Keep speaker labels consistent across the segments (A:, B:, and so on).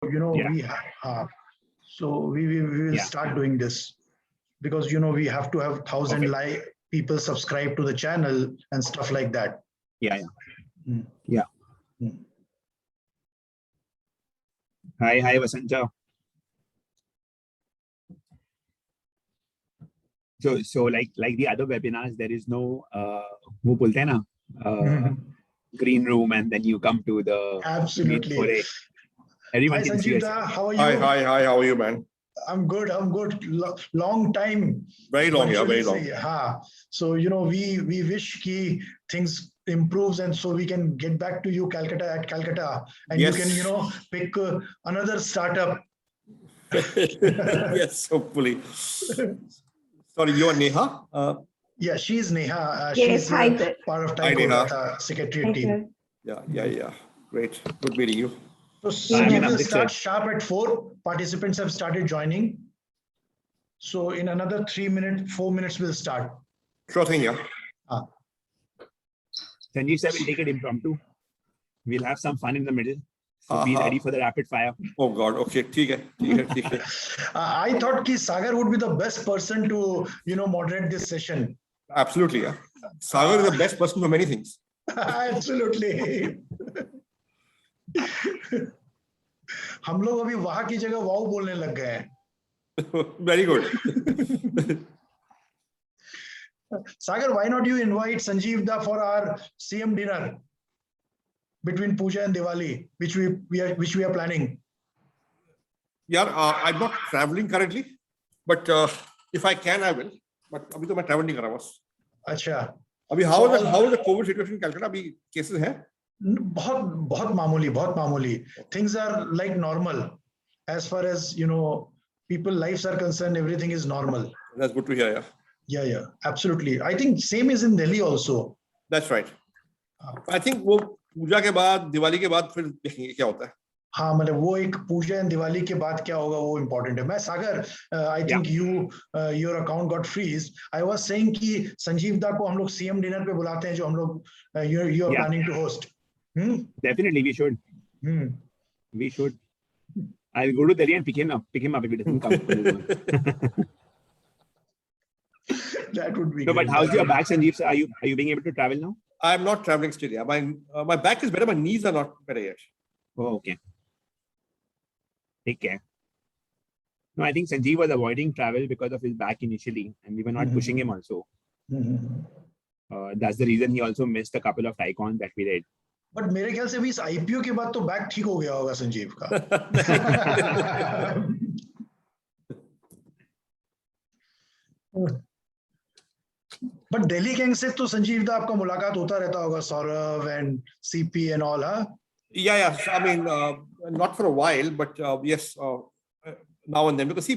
A: we will start doing this because we have to have 1,000 live people subscribe to the channel and stuff like that.
B: Yeah. Hi, Vasanta. So like the other webinars, there is no wo bolte hain na, green room, and then you come to the
A: absolutely
B: green everyone
A: hi
B: can
A: Sanjeev
B: see us.
A: How are you?
C: Hi, how are you, man?
A: I'm good. Long time.
C: Very long, very long.
A: So we wish ki things improves and so we can get back to you Calcutta and
C: yes.
A: You can pick another startup.
C: Yes, hopefully. Sorry, you're Neha?
A: Yeah, she's Neha.
D: Yes,
A: she's
D: hi,
A: part of TiE Kolkata secretariat team.
C: Yeah. Great. Good meeting you.
A: So we will start sharp at 4. Participants have started joining. So in another 4 minutes, we'll start.
C: Sure thing, yeah.
B: Sanjeev sir will take it impromptu. We'll have some fun in the middle. So be ready for the rapid fire.
C: Oh God, okay. Okay.
A: I thought ki Sagar would be the best person to moderate this session.
C: Absolutely, yeah. Sagar is the best person for many things.
A: Absolutely. हम लोग अभी वहां की जगह wow बोलने लग गए हैं.
C: Very good.
A: Sagar, why not you invite Sanjeev Da for our CM dinner between Puja and Diwali, which we are planning?
C: Yeah, I'm not traveling currently, but if I can, I will. But अभी तो मैं travel नहीं कर रहा बस.
A: अच्छा.
C: अभी how is the COVID situation in Calcutta? अभी cases हैं?
A: बहुत मामूली. Things are like normal as far as people lives are concerned. Everything is normal.
C: That's good to hear.
A: Yeah, absolutely. I think same is in Delhi also.
C: That's right. I think वो पूजा के बाद दिवाली के बाद फिर देखेंगे क्या होता है.
A: हाँ, मतलब वो एक पूजा एंड दिवाली के बाद क्या होगा वो इम्पोर्टेंट है. मैं Sagar I think your account got freeze. I was saying कि संजीव दा को हम लोग सीएम डिनर पे बुलाते हैं जो हम लोग you are planning to host.
B: Definitely we should. We should. I'll go to Delhi and pick him up if he doesn't come.
A: That would be
B: no, but how's your back, Sanjeev? Are you being able to travel now?
C: I'm not traveling still. Yeah, my back is better. My knees are not better yet.
B: Oh, okay. Take care. No, I think Sanjeev was avoiding travel because of his back initially, and we were not pushing him also. That's the reason he also missed a couple of TiEcons that we did.
A: But मेरे ख्याल से भी इस IPO के बाद तो back ठीक हो गया होगा संजीव का. But Delhi gang से तो संजीव दा आपका मुलाकात होता रहता होगा, Saurabh and CP and all, huh?
C: Yeah. I mean, not for a while, but yes, now and then. Because see,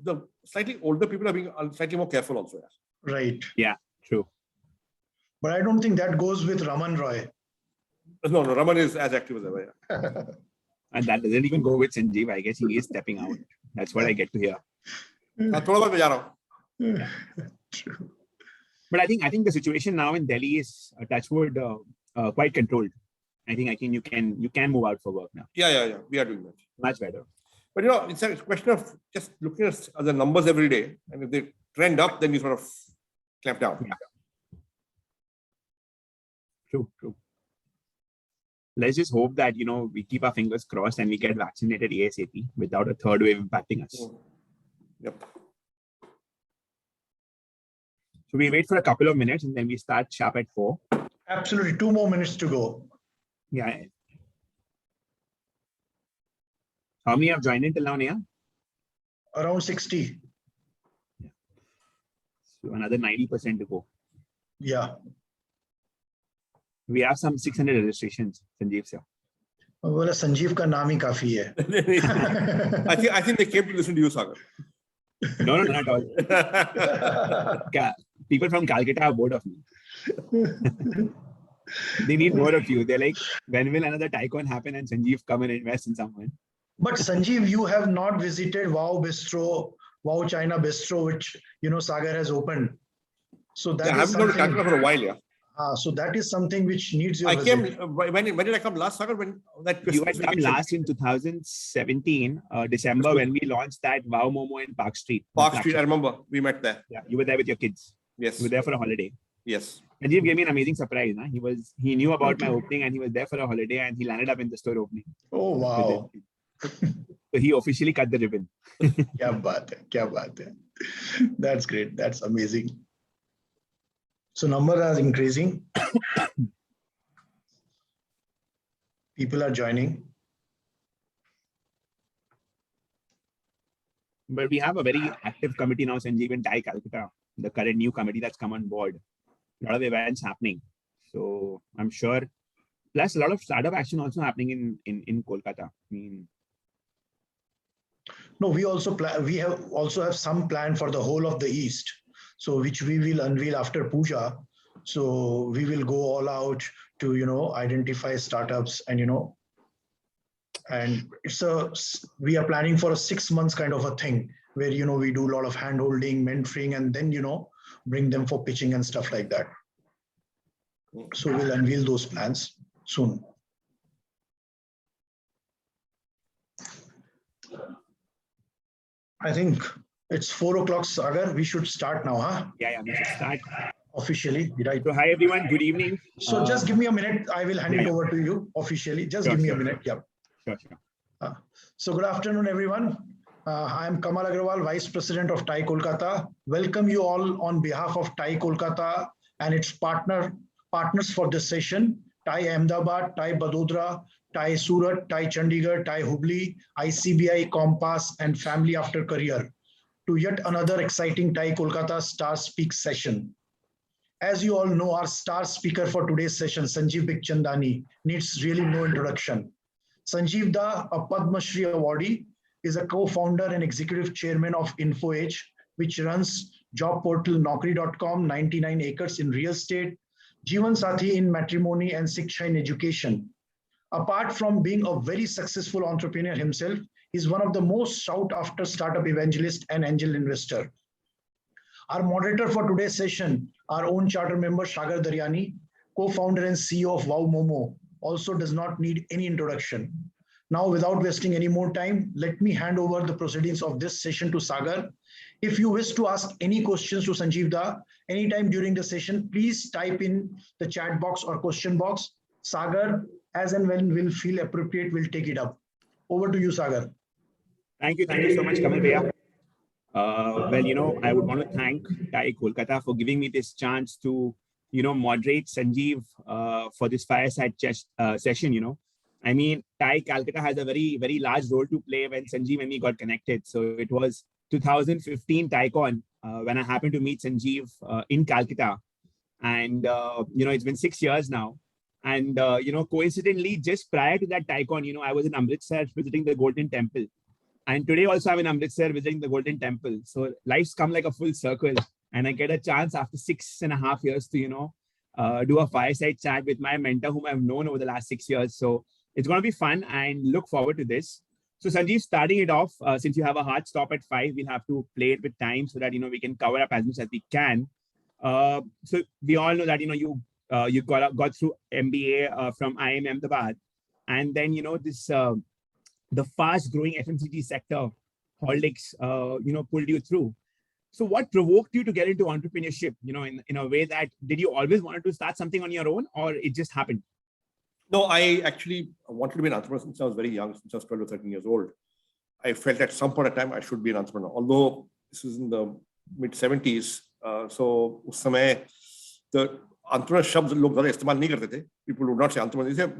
C: the slightly older people are being slightly more careful also. Yeah.
A: Right.
B: Yeah, true.
A: But I don't think that goes with Raman Roy.
C: No, Raman is as active as ever. Yeah.
B: And that doesn't even go with Sanjeev. I guess he is stepping out. That's what I get to hear.
A: True.
B: But I think the situation now in Delhi is touchwood quite controlled. I think you can move out for work now.
C: Yeah. We are doing that.
B: Much better.
C: But it's a question of just looking at the numbers every day, and if they trend up, then you sort of clamp down.
B: Yeah. True. Let's just hope that we keep our fingers crossed and we get vaccinated ASAP without a third wave impacting us.
C: Yep.
B: So we wait for a couple of minutes and then we start sharp at 4.
A: Absolutely. 2 more minutes to go.
B: Yeah. How many have joined in till now, Neha?
A: Around 60.
B: Yeah. So another 90% to go.
A: Yeah.
B: We have some 600 registrations, Sanjeev sir.
A: Well, Sanjeev का नाम ही काफी है.
C: I think they came to listen to you, Sagar.
B: No, not at all. People from Calcutta are bored of me. They need more of you. They're like, when will another TiEcon happen and Sanjeev come and invest in someone?
A: But Sanjeev, you have not visited Wow Bistro, Wow China Bistro, which Sagar has opened. So that
C: I haven't gone to Calcutta for a while, yeah.
A: So that is something which needs your
C: I came,
A: visit.
C: when did I come last, Sagar? When that
B: You had
C: Christmas
B: come
C: vacation?
B: last in 2017, December, when we launched that Wow Momo in Park Street.
C: Park Street, I remember. We met there.
B: Yeah, you were there with your kids.
C: Yes.
B: You were there for a holiday.
C: Yes.
B: Sanjeev gave me an amazing surprise. Huh? He knew about my opening and he was there for a holiday and he landed up in the store opening.
A: Oh, wow.
B: So he officially cut the ribbon.
A: Kya baat hai, kya baat hai. That's great. That's amazing. So numbers are increasing. People are joining.
B: But we have a very active committee now, Sanjeev, in TiE Calcutta, the current new committee that's come on board. A lot of events happening. So I'm sure, plus a lot of startup action also happening in Kolkata. I mean,
A: No, we also have some plan for the whole of the East. So which we will unveil after Puja. So we will go all out to, identify startups and, and we are planning for a 6 months kind of a thing where, we do a lot of hand holding, mentoring, and then, bring them for pitching and stuff like that. So we'll unveil those plans soon. I think it's 4 o'clock, Sagar. We should start now, huh?
B: Yeah, we should start.
A: Officially, right?
B: So hi everyone, good evening.
A: So just give me a minute. I will hand it over to you officially. Just give me a minute. Yeah.
B: Sure.
A: So good afternoon, everyone. I am Kamal Agrawal, Vice President of TiE Kolkata. Welcome you all on behalf of TiE Kolkata and its partners for this session: TiE Ahmedabad, TiE Vadodara, TiE Surat, TiE Chandigarh, TiE Hubli, ICBI, Compass, and Family After Career, to yet another exciting TiE Kolkata Star Speak session. As you all know, our star speaker for today's session, Sanjeev Bikhchandani, needs really no introduction. Sanjeev Da, a Padma Shri awardee, is a co-founder and executive chairman of InfoEdge, which runs job portal Naukri.com, 99 acres in real estate, Jeevan Sathi in matrimony, and Shiksha in education. Apart from being a very successful entrepreneur himself, he's one of the most sought-after startup evangelist and angel investor. Our moderator for today's session, our own charter member, Sagar Daryani, co-founder and CEO of Wow Momo, also does not need any introduction. Now, without wasting any more time, let me hand over the proceedings of this session to Sagar. If you wish to ask any questions to Sanjeev Da anytime during the session, please type in the chat box or question box. Sagar, as and when will feel appropriate, will take it up. Over to you, Sagar.
B: Thank you so much, Kamal Bhaiya. Well, I would want to thank TiE Kolkata for giving me this chance to, moderate Sanjeev for this fireside session. I mean, TiE Calcutta has a very, very large role to play when Sanjeev and me got connected. So it was 2015 TiECon when I happened to meet Sanjeev in Calcutta. And, it's been 6 years now. And, coincidentally, just prior to that TiECon, I was in Amritsar visiting the Golden Temple. And today also I'm in Amritsar visiting the Golden Temple. So life's come like a full circle. And I get a chance after 6.5 years to, do a fireside chat with my mentor whom I've known over the last 6 years. So it's going to be fun and look forward to this. So Sanjeev, starting it off, since you have a hard stop at 5, we'll have to play it with time so that, we can cover up as much as we can. So we all know that, you got through MBA from IIM Ahmedabad. And then, this, the fast growing FMCG sector, Horlicks, pulled you through. So what provoked you to get into entrepreneurship, in a way that, did you always wanted to start something on your own or it just happened?
C: No, I actually wanted to be an entrepreneur since I was very young, since I was 12 or 13 years old. I felt at some point in time I should be an entrepreneur, although this was in the mid 70s. So उस समय the entrepreneur शब्द लोग ज़्यादा इस्तेमाल नहीं करते थे. People would not say entrepreneur. They say,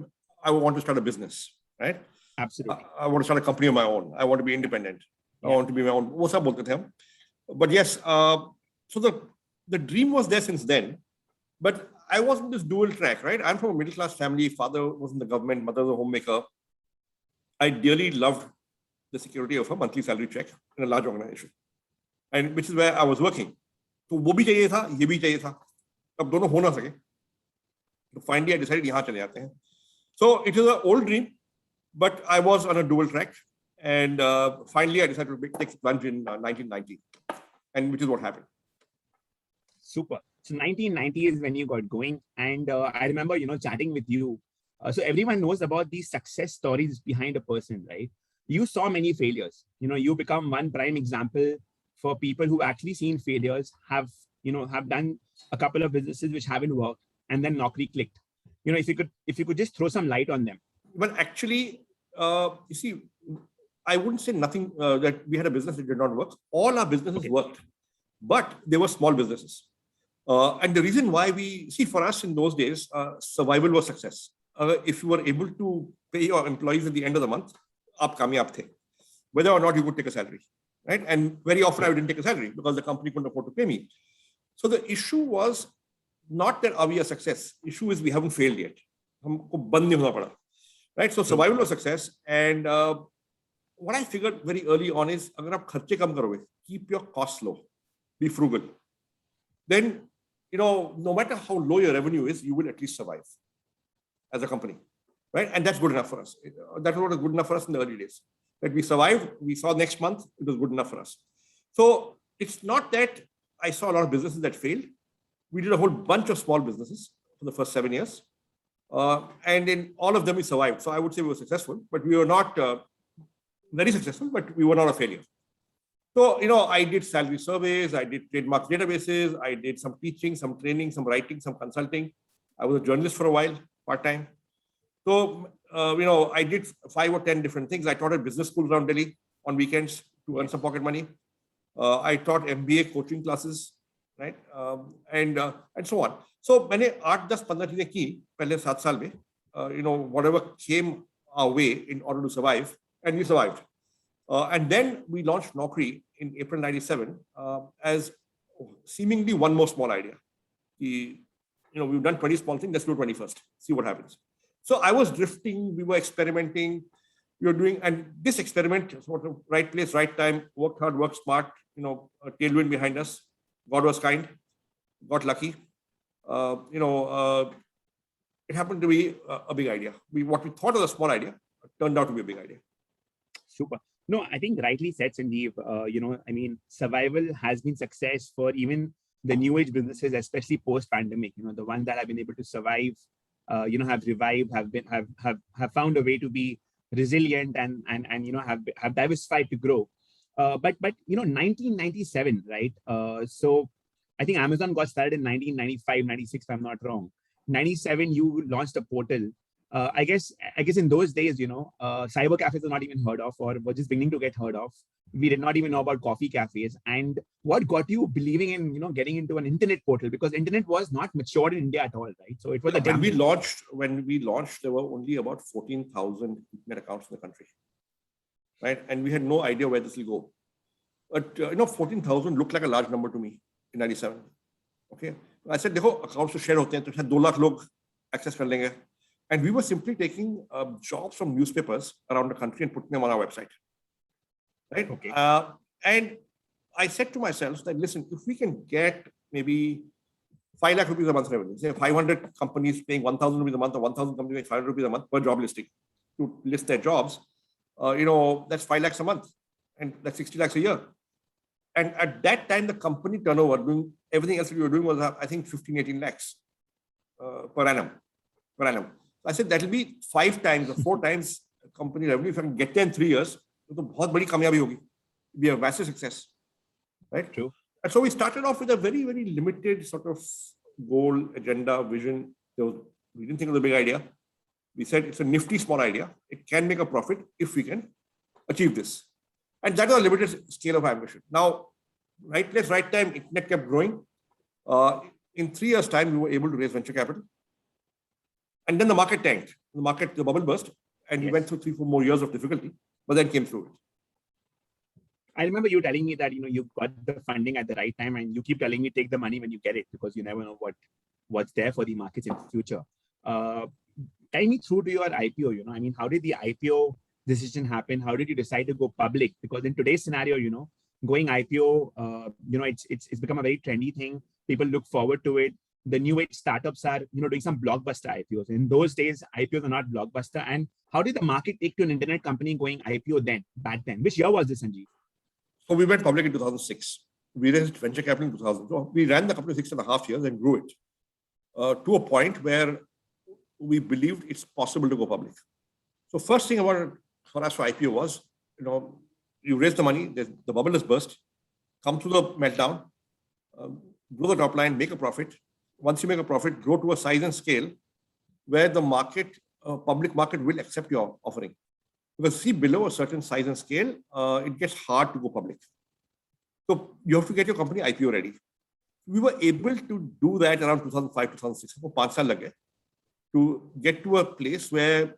C: I want to start a business, right?
B: Absolutely.
C: I want to start a company of my own. I want to be independent. Yeah. I want to be my own. वो सब बोलते थे हम. But yes, so the dream was there since then. But I was in this dual track, right? I'm from a middle class family. Father was in the government, mother was a homemaker. I dearly loved the security of a monthly salary check in a large organization, and which is where I was working. So वो भी चाहिए था, ये भी चाहिए था. अब दोनों हो ना सके. So finally, I decided यहाँ चले जाते हैं. So it is an old dream, but I was on a dual track, and finally I decided to take the plunge in 1990, and which is what happened.
B: Super. So 1990 is when you got going. And I remember, chatting with you. So everyone knows about these success stories behind a person, right? You saw many failures. You become one prime example for people who actually seen failures, have done a couple of businesses which haven't worked, and then Naukri clicked. If you could just throw some light on them.
C: Well, actually, you see, I wouldn't say nothing that we had a business that did not work. All our businesses worked, but they were small businesses. And the reason why for us in those days, survival was success. If you were able to pay your employees at the end of the month, aap kamyab the. Whether or not you could take a salary, right? And very often I didn't take a salary because the company couldn't afford to pay me. So the issue was not that are we a success. Issue is we haven't failed yet. Humko band nahi hona pada. Right? So survival was success. And what I figured very early on is, agar aap kharche kam karoge, keep your costs low, be frugal. Then, no matter how low your revenue is, you will at least survive as a company, right? And that's good enough for us. That was good enough for us in the early days. That we survived, we saw next month, it was good enough for us. So it's not that I saw a lot of businesses that failed. We did a whole bunch of small businesses for the first 7 years. And in all of them, we survived. So I would say we were successful, but we were not very successful, but we were not a failure. So, I did salary surveys, I did trademark databases, I did some teaching, some training, some writing, some consulting. I was a journalist for a while, part-time. So, I did 5 or 10 different things. I taught at business schools around Delhi on weekends to earn some pocket money. I taught MBA coaching classes, right? And so on. So, मैंने 8-10-15 चीजें की पहले 7 साल में, whatever came our way in order to survive, and we survived. And then we launched Naukri in April 97 as seemingly one more small idea. We've done 20 small things, let's do 21st, see what happens. So I was drifting, we were experimenting, we were doing, and this experiment, sort of right place, right time, worked hard, worked smart, a tailwind behind us. God was kind, got lucky. It happened to be a big idea. What we thought was a small idea turned out to be a big idea.
B: Super. No, I think rightly said, Sanjeev. Survival has been success for even the new age businesses, especially post-pandemic. The ones that have been able to survive, have revived, have found a way to be resilient and have diversified to grow. But 1997, right? So I think Amazon got started in 1995, 96, if I'm not wrong. 97, you launched a portal. I guess in those days, cyber cafes were not even heard of, or were just beginning to get heard of. We did not even know about coffee cafes. And what got you believing in, getting into an internet portal? Because internet was not matured in India at all, right? So it was
C: when we launched, there were only about 14,000 internet accounts in the country, right? And we had no idea where this will go. But 14,000 looked like a large number to me in 97. Okay, I said, "Dekho, accounts to share hote hain, to shayad 2 lakh log access kar lenge." And we were simply taking jobs from newspapers around the country and putting them on our website, right? Okay. And I said to myself that, listen, if we can get maybe 5 lakh rupees a month revenue, say 500 companies paying 1,000 rupees a month, or 1,000 companies paying 500 rupees a month per job listing to list their jobs, that's 5 lakhs a month, and that's 60 lakhs a year. And at that time, the company turnover, doing everything else that we were doing, was, I think, 15-18 lakhs per annum. I said that will be 5 times or 4 times company revenue. If I can get there in 3 years, it's a very big kamyabi. Be a massive success, right?
B: True.
C: And so we started off with a very, very limited sort of goal, agenda, vision. We didn't think it was a big idea. We said it's a nifty small idea. It can make a profit if we can achieve this. And that was a limited scale of ambition. Now, right place, right time, internet kept growing. In 3 years' time, we were able to raise venture capital. And then the market tanked. The bubble burst, and we went through 3-4 more years of difficulty, but then came through it.
B: I remember you telling me that you got the funding at the right time, and you keep telling me take the money when you get it, because you never know what's there for the markets in the future. Take me through to your IPO. How did the IPO decision happen? How did you decide to go public? Because in today's scenario, going IPO, it's become a very trendy thing. People look forward to it. The new age startups are, doing some blockbuster IPOs. In those days, IPOs are not blockbuster. And how did the market take to an internet company going IPO back then? Which year was this, Sanjeev?
C: So we went public in 2006. we raised venture capital in 2000. So we ran the company 6.5 years and grew it to a point where we believed it's possible to go public. So first thing for us for IPO was, you raise the money, the bubble is burst, come through the meltdown, grow the top line, make a profit. Once you make a profit, grow to a size and scale where the market, public market will accept your offering. Because see, below a certain size and scale, it gets hard to go public. So you have to get your company IPO ready. We were able to do that around 2005, 2006, for 5 years lage, to get to a place where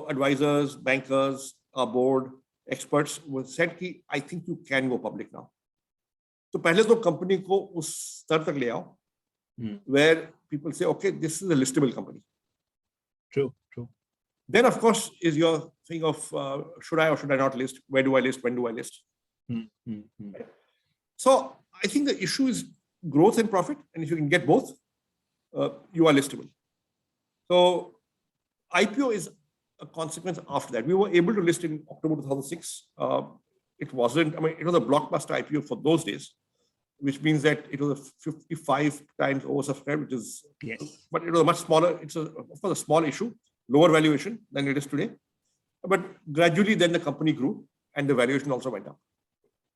C: advisors, bankers, our board, experts were said, I think you can go public now. So पहले तो company को उस स्तर तक ले आओ, where people say, okay, this is a listable company.
B: True.
C: Then, of course, is your thing of should I or should I not list? Where do I list? When do I list? So I think the issue is growth and profit. And if you can get both, you are listable. So IPO is a consequence after that. We were able to list in October 2006. It wasn't, it was a blockbuster IPO for those days, which means that it was a 55 times oversubscribed, which is, but it was a much smaller, it's of course a small issue, lower valuation than it is today. But gradually then the company grew and the valuation also went up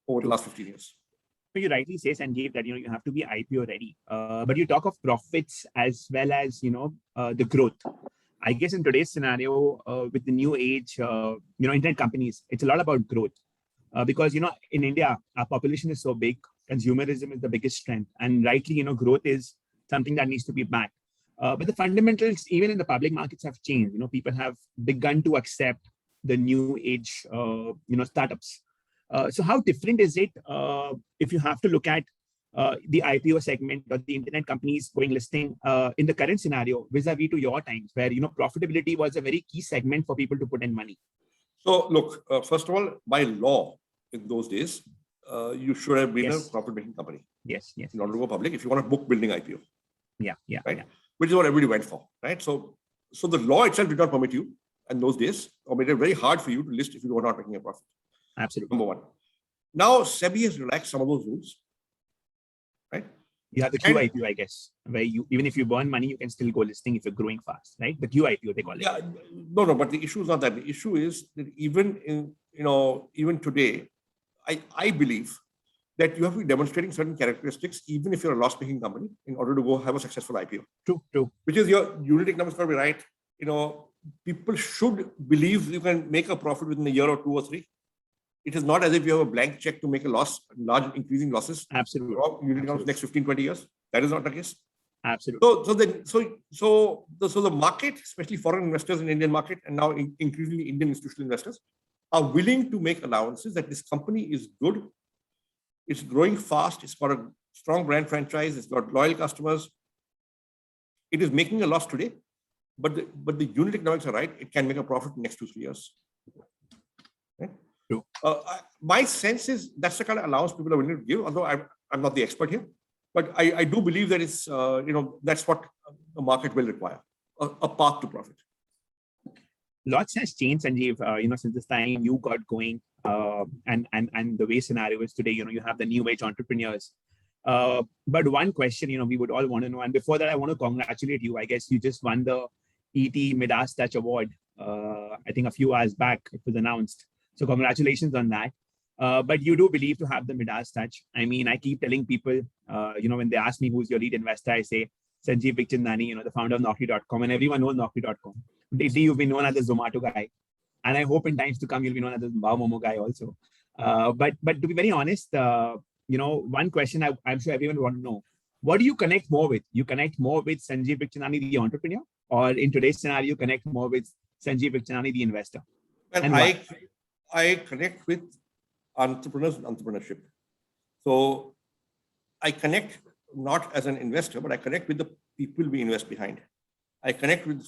C: over the last 15 years.
B: So you rightly say, Sanjeev, that you have to be IPO ready. But you talk of profits as well as the growth. I guess in today's scenario, with the new age, internet companies, it's a lot about growth. Because in India, our population is so big, consumerism is the biggest strength, and rightly, growth is something that needs to be backed. But the fundamentals, even in the public markets, have changed. People have begun to accept the new age, startups. So how different is it if you have to look at the IPO segment or the internet companies going listing in the current scenario vis-a-vis to your times, where profitability was a very key segment for people to put in money?
C: So look, first of all, by law in those days, you should have been a profit-making company.
B: Yes.
C: In order to go public, if you want a book-building IPO.
B: Yeah.
C: Which is what everybody went for, right? So the law itself did not permit you in those days, or made it very hard for you to list if you were not making a profit.
B: Absolutely.
C: Number one. Now SEBI has relaxed some of those rules, right?
B: You have the QIPO, I guess, where even if you burn money, you can still go listing if you're growing fast, right? The QIPO, they call it.
C: Yeah, no, but the issue is not that. The issue is that even today, I believe that you have to be demonstrating certain characteristics, even if you're a loss-making company, in order to go have a successful IPO.
B: True.
C: Which is your unit economics got to be right. People should believe you can make a profit within a year or 2 or 3. It is not as if you have a blank check to make a loss, large increasing losses.
B: Absolutely.
C: Unit economics next 15, 20 years. That is not the case.
B: Absolutely.
C: So the market, especially foreign investors in the Indian market, and now increasingly Indian institutional investors, are willing to make allowances that this company is good. It's growing fast. It's got a strong brand franchise. It's got loyal customers. It is making a loss today, but the unit economics are right. It can make a profit in the next 2-3 years. Right?
B: True.
C: My sense is that's the kind of allowance people are willing to give, although I'm not the expert here. But I do believe that it's, that's what the market will require, a path to profit.
B: Lots has changed, Sanjeev, since this time you got going and the way scenario is today, you have the new age entrepreneurs. But one question, we would all want to know, and before that, I want to congratulate you. I guess you just won the ET Midas Touch Award. I think a few hours back, it was announced. So congratulations on that. But you do believe to have the Midas touch. I mean, I keep telling people, when they ask me who's your lead investor, I say Sanjeev Bikhchandani, the founder of Naukri.com, and everyone knows Naukri.com. Lately, you've been known as the Zomato guy, and I hope in times to come you'll be known as the Bao Momo guy also. But to be very honest, one question I'm sure everyone want to know: what do you connect more with? You connect more with Sanjeev Bikhchandani, the entrepreneur, or in today's scenario, you connect more with Sanjeev Bikhchandani, the investor?
C: Well, I connect with entrepreneurs and entrepreneurship. So I connect not as an investor, but I connect with the people we invest behind. I connect with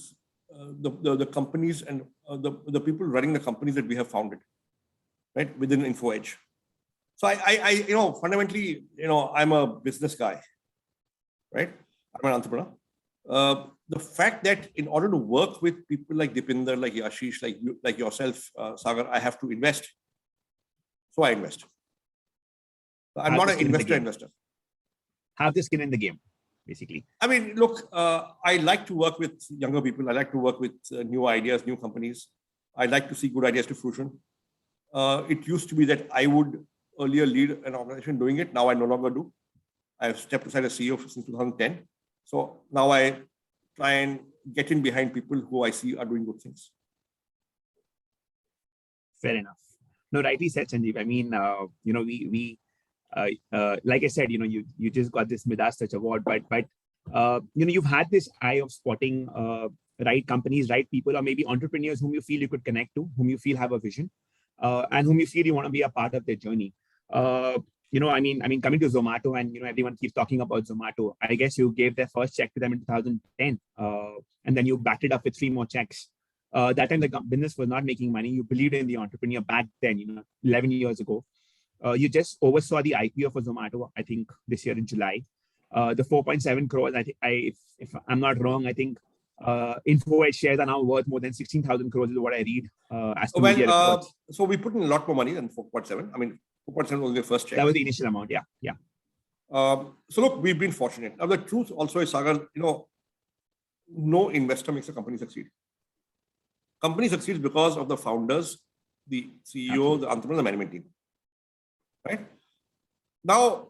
C: the companies and the people running the companies that we have founded, right, within InfoEdge. So I fundamentally, I'm a business guy, right? I'm an entrepreneur. The fact that in order to work with people like Dipinder, like Yashish, like yourself, Sagar, I have to invest. So I invest. I'm not an investor.
B: Have the skin in the game, basically.
C: I mean, look, I like to work with younger people. I like to work with new ideas, new companies. I like to see good ideas to fruition. It used to be that I would earlier lead an organization doing it. Now I no longer do. I've stepped aside as CEO since 2010. So now I try and get in behind people who I see are doing good things.
B: Fair enough. No, rightly said, Sanjeev. I mean, we like I said, you just got this Midas Touch award, but you've had this eye of spotting right companies, right people, or maybe entrepreneurs whom you feel you could connect to, whom you feel have a vision, and whom you feel you want to be a part of their journey. I mean, coming to Zomato, and everyone keeps talking about Zomato. I guess you gave their first check to them in 2010, and then you backed it up with 3 more checks. That time the business was not making money. You believed in the entrepreneur back then, 11 years ago. You just oversaw the IPO for Zomato, I think, this year in July. The 4.7 crores, if I'm not wrong, I think Info Edge shares are now worth more than 16,000 crores is what I read as to media reports.
C: So we put in a lot more money than 4.7. I mean, 4.7 was the first check.
B: That was the initial amount, yeah.
C: So look, we've been fortunate. Now the truth also is, Sagar, no investor makes a company succeed. Company succeeds because of the founders, the CEO, Absolutely. The entrepreneur, the management team. Right? Now,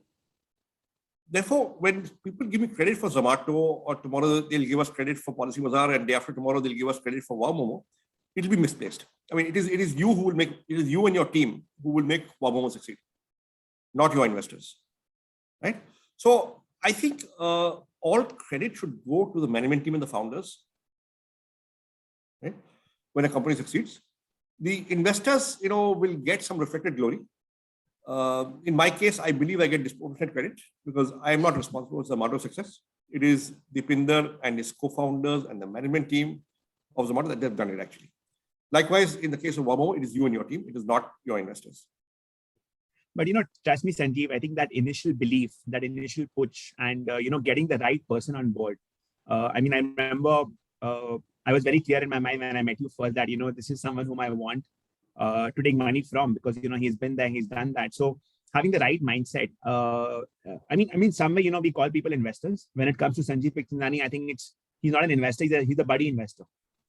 C: therefore, when people give me credit for Zomato, or tomorrow they'll give us credit for Policybazaar, and day after tomorrow they'll give us credit for Wow, it'll be misplaced. I mean, it is you and your team who will make Wow succeed, not your investors. Right? So I think all credit should go to the management team and the founders. Right? When a company succeeds, the investors, will get some reflected glory. In my case, I believe I get disproportionate credit because I am not responsible for Zomato's success. It is Deepinder and his co-founders and the management team of Zomato that they've done it actually. Likewise, in the case of Wamo, it is you and your team. It is not your investors.
B: But, trust me, Sanjeev, I think that initial belief, that initial push, and, getting the right person on board. I remember I was very clear in my mind when I met you first that, this is someone whom I want to take money from because, he's been there, he's done that. So having the right mindset, somewhere, we call people investors. When it comes to Sanjeev Bikhchandani, I think he's not an investor, he's a buddy investor.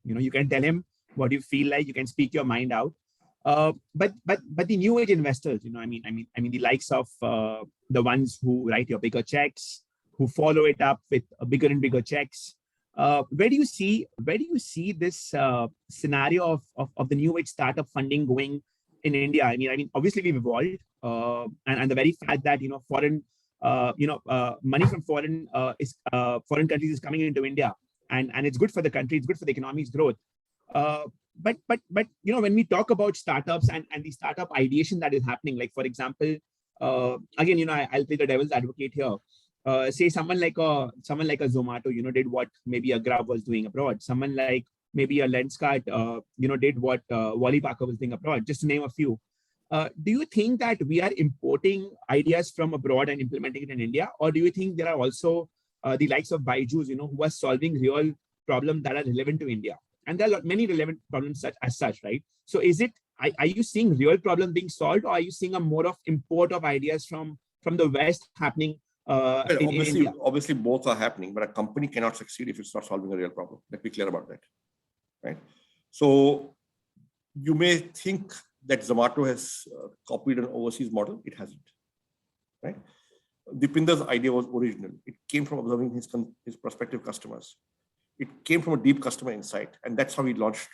B: You can tell him what you feel like, you can speak your mind out. But the new age investors, the likes of the ones who write your bigger checks, who follow it up with bigger and bigger checks. Where do you see this scenario of the new age startup funding going in India? I mean, obviously we've evolved, and the very fact that foreign, money from foreign countries is coming into India, and it's good for the country, it's good for the economy's growth. But when we talk about startups and the startup ideation that is happening, like for example, again, I'll play the devil's advocate here. Say someone like a Zomato, did what maybe a Grab was doing abroad. Someone like maybe a Lenskart, did what Wally Parker was doing abroad, just to name a few. Do you think that we are importing ideas from abroad and implementing it in India? Or do you think there are also the likes of Byju's, who are solving real problems that are relevant to India? And there are many relevant problems as such, right? So are you seeing real problems being solved, or are you seeing a more of import of ideas from the West happening?
C: Obviously, both are happening, but a company cannot succeed if it's not solving a real problem. Let's be clear about that, right? So you may think that Zomato has copied an overseas model. It hasn't, right? Deepinder's idea was original. It came from observing his prospective customers. It came from a deep customer insight, and that's how he launched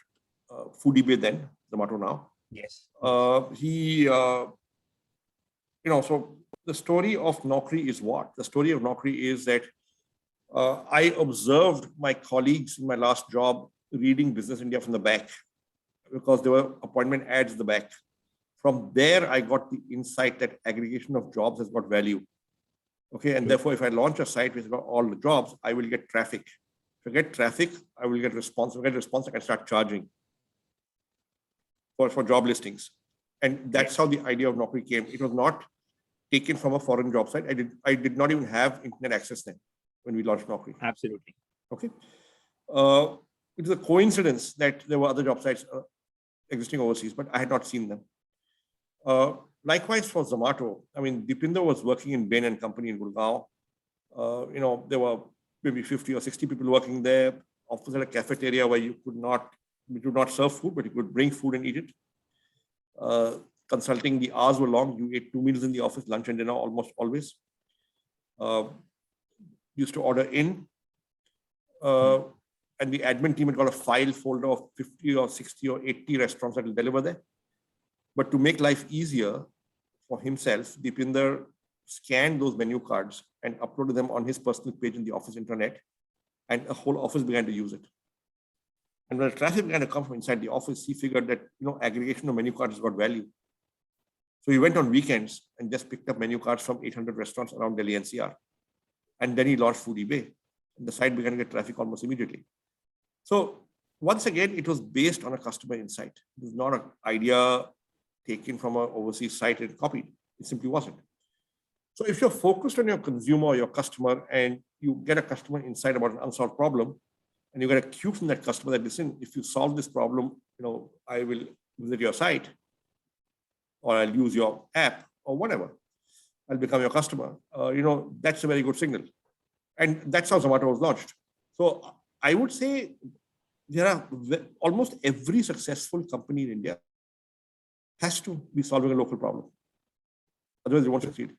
C: Foodie then, Zomato now.
B: Yes.
C: So the story of Naukri is what? The story of Naukri is that I observed my colleagues in my last job reading Business India from the back because there were appointment ads in the back. From there, I got the insight that aggregation of jobs has got value. Okay, and therefore, if I launch a site which has got all the jobs, I will get traffic. If I get traffic, I will get response. If I get response, I can start charging for job listings. And that's how the idea of Naukri came. It was not taken from a foreign job site. I did not even have internet access then when we launched Naukri.
B: Absolutely.
C: Okay. It is a coincidence that there were other job sites existing overseas, but I had not seen them. likewise for Zomato. I mean, Deepinder was working in Bain and Company in Gurgaon. There were maybe 50 or 60 people working there. Office had a cafeteria where we could not serve food, but you could bring food and eat it. Consulting, the hours were long. You ate 2 meals in the office, lunch and dinner almost always. Used to order in. And the admin team had got a file folder of 50 or 60 or 80 restaurants that will deliver there. But to make life easier for himself, Deepinder scanned those menu cards and uploaded them on his personal page in the office intranet, and a whole office began to use it. And when the traffic began to come from inside the office, he figured that aggregation of menu cards has got value. So he went on weekends and just picked up menu cards from 800 restaurants around Delhi NCR. And then he launched Foodie Bay. And the site began to get traffic almost immediately. So once again, it was based on a customer insight. It was not an idea taken from an overseas site and copied. It simply wasn't. So if you're focused on your consumer or your customer and you get a customer insight about an unsolved problem, and you get a cue from that customer that, listen, if you solve this problem, I will visit your site, or I'll use your app, or whatever. I'll become your customer. That's a very good signal. And that's how Zomato was launched. So I would say there are almost every successful company in India has to be solving a local problem. Otherwise, they won't succeed.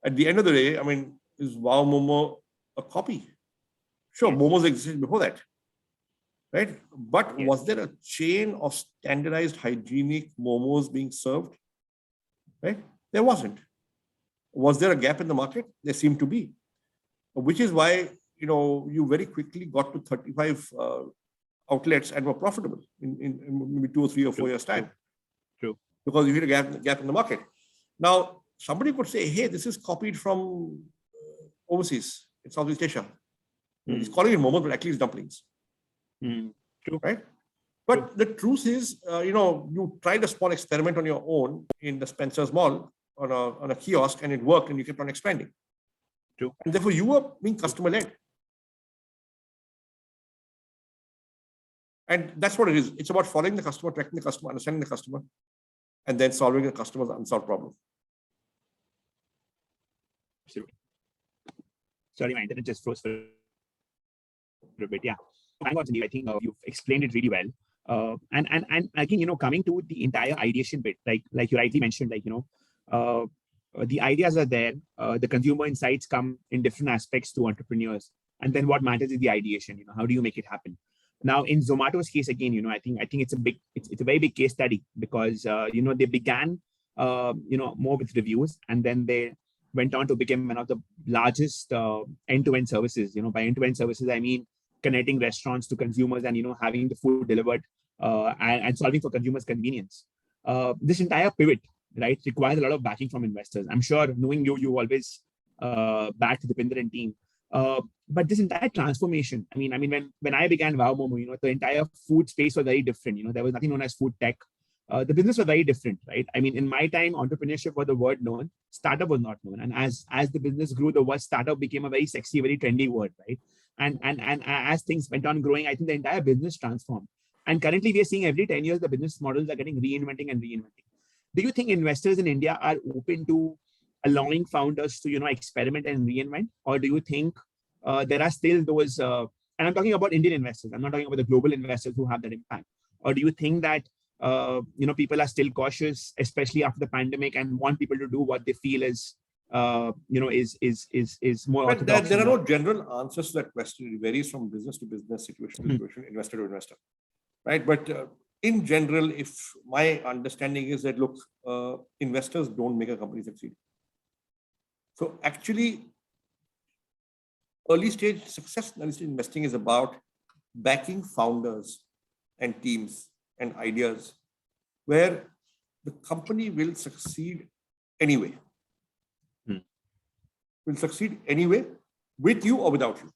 C: At the end of the day, I mean, is Wow Momo a copy? Sure, Momos existed before that, right? But was there a chain of standardized hygienic Momos being served? Right? There wasn't. Was there a gap in the market? There seemed to be, which is why you very quickly got to 35 outlets and were profitable in maybe 2 or 3 or 4 years' time.
B: True.
C: Because you hit a gap in the market. Now, somebody could say, hey, this is copied from overseas in Southeast Asia. He's calling it momos, but actually it's dumplings.
B: True.
C: Right? But the truth is, you tried a small experiment on your own in the Spencer's Mall on a kiosk, and it worked, and you kept on expanding.
B: True.
C: And therefore, you were being customer-led. And that's what it is. It's about following the customer, tracking the customer, understanding the customer, and then solving the customer's unsolved problem.
B: Absolutely. Sorry, my internet just froze for a bit. Yeah. I think you've explained it really well. And I think, coming to the entire ideation bit, like you rightly mentioned, the ideas are there. The consumer insights come in different aspects to entrepreneurs. And then what matters is the ideation. How do you make it happen? Now, in Zomato's case, again, I think it's a very big case study because, they began, more with reviews, and then they went on to become one of the largest end-to-end services. By end-to-end services, I mean connecting restaurants to consumers and, having the food delivered and solving for consumers' convenience. This entire pivot, right, requires a lot of backing from investors. I'm sure, knowing you always backed Deepinder and team. But this entire transformation, I mean, when I began Wow Momo, the entire food space was very different. There was nothing known as food tech. The business was very different, right? I mean, in my time, entrepreneurship was the word known, startup was not known. And as the business grew, the word startup became a very sexy, very trendy word, right? And as things went on growing, I think the entire business transformed. And currently, we are seeing every 10 years, the business models are getting reinventing. Do you think investors in India are open to allowing founders to, experiment and reinvent? Or do you think there are still those, and I'm talking about Indian investors, I'm not talking about the global investors who have that impact. Or do you think that, people are still cautious, especially after the pandemic, and want people to do what they feel is, is more
C: but
B: orthodox?
C: There are no general answers to that question. It varies from business to business, situation to situation, investor to investor, right? But in general, if my understanding is that, look, investors don't make a company succeed. So actually, early stage success, early stage investing is about backing founders and teams and ideas where the company will succeed anyway. Will succeed anyway, with you or without you,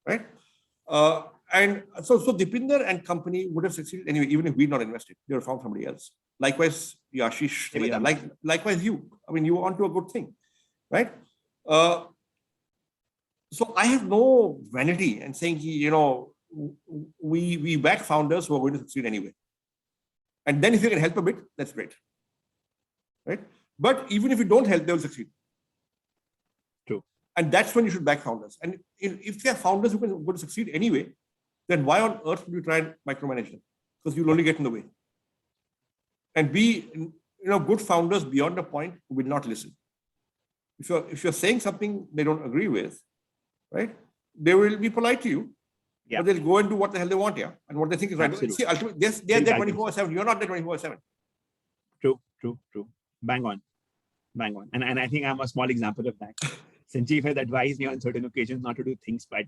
C: right? And so Deepinder and company would have succeeded anyway, even if we'd not invested. They would have found somebody else. Likewise, Yashish, likewise you. I mean, you were onto a good thing, right? So I have no vanity in saying, we back founders who are going to succeed anyway. And then if you can help a bit, that's great. right? But even if you don't help, they will succeed.
B: True.
C: And that's when you should back founders. And if they are founders who can go to succeed anyway, then why on earth would you try and micromanage them? Because you'll only get in the way. And good founders beyond a point will not listen. If you're saying something they don't agree with, right? They will be polite to you, but they'll go and do what the hell they want, and what they think is right.
B: Absolutely.
C: See, ultimately, they're there 24/7. You're not there 24/7.
B: True. Bang on. And I think I'm a small example of that. Sanjeev has advised me on certain occasions not to do things, but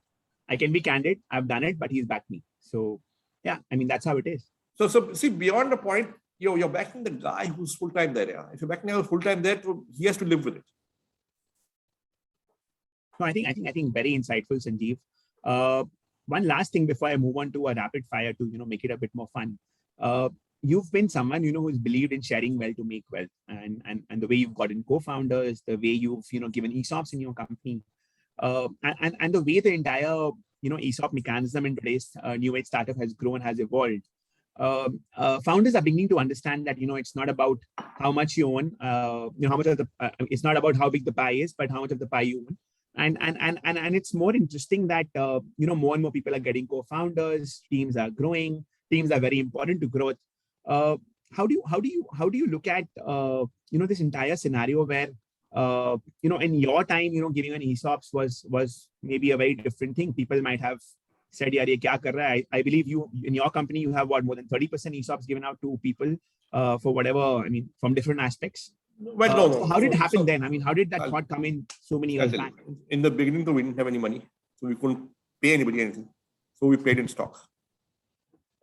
B: I can be candid. I've done it, but he's backed me. So yeah, I mean, that's how it is.
C: So see, beyond the point, you're backing the guy who's full-time there. Yeah? If you're backing him full-time there, he has to live with it.
B: No, I think very insightful, Sanjeev. One last thing before I move on to a rapid fire to make it a bit more fun. You've been someone who's believed in sharing wealth to make wealth, and the way you've gotten co-founders, the way you've given ESOPs in your company, and the way the entire ESOP mechanism in today's new age startup has grown, has evolved. Founders are beginning to understand that it's not about how much you own, how much of the it's not about how big the pie is, but how much of the pie you own. And it's more interesting that more and more people are getting co-founders. Teams are growing. Teams are very important to growth. How do you look at this entire scenario where in your time giving an ESOPs was maybe a very different thing. People might have said, "Yaar, ye kya kar raha hai?" I believe you in your company you have more than 30% ESOPs given out to people for whatever, from different aspects.
C: Well, no.
B: So how did it happen then? I mean, how did that thought come in so many years back?
C: In the beginning, we didn't have any money, so we couldn't pay anybody anything. So we paid in stock,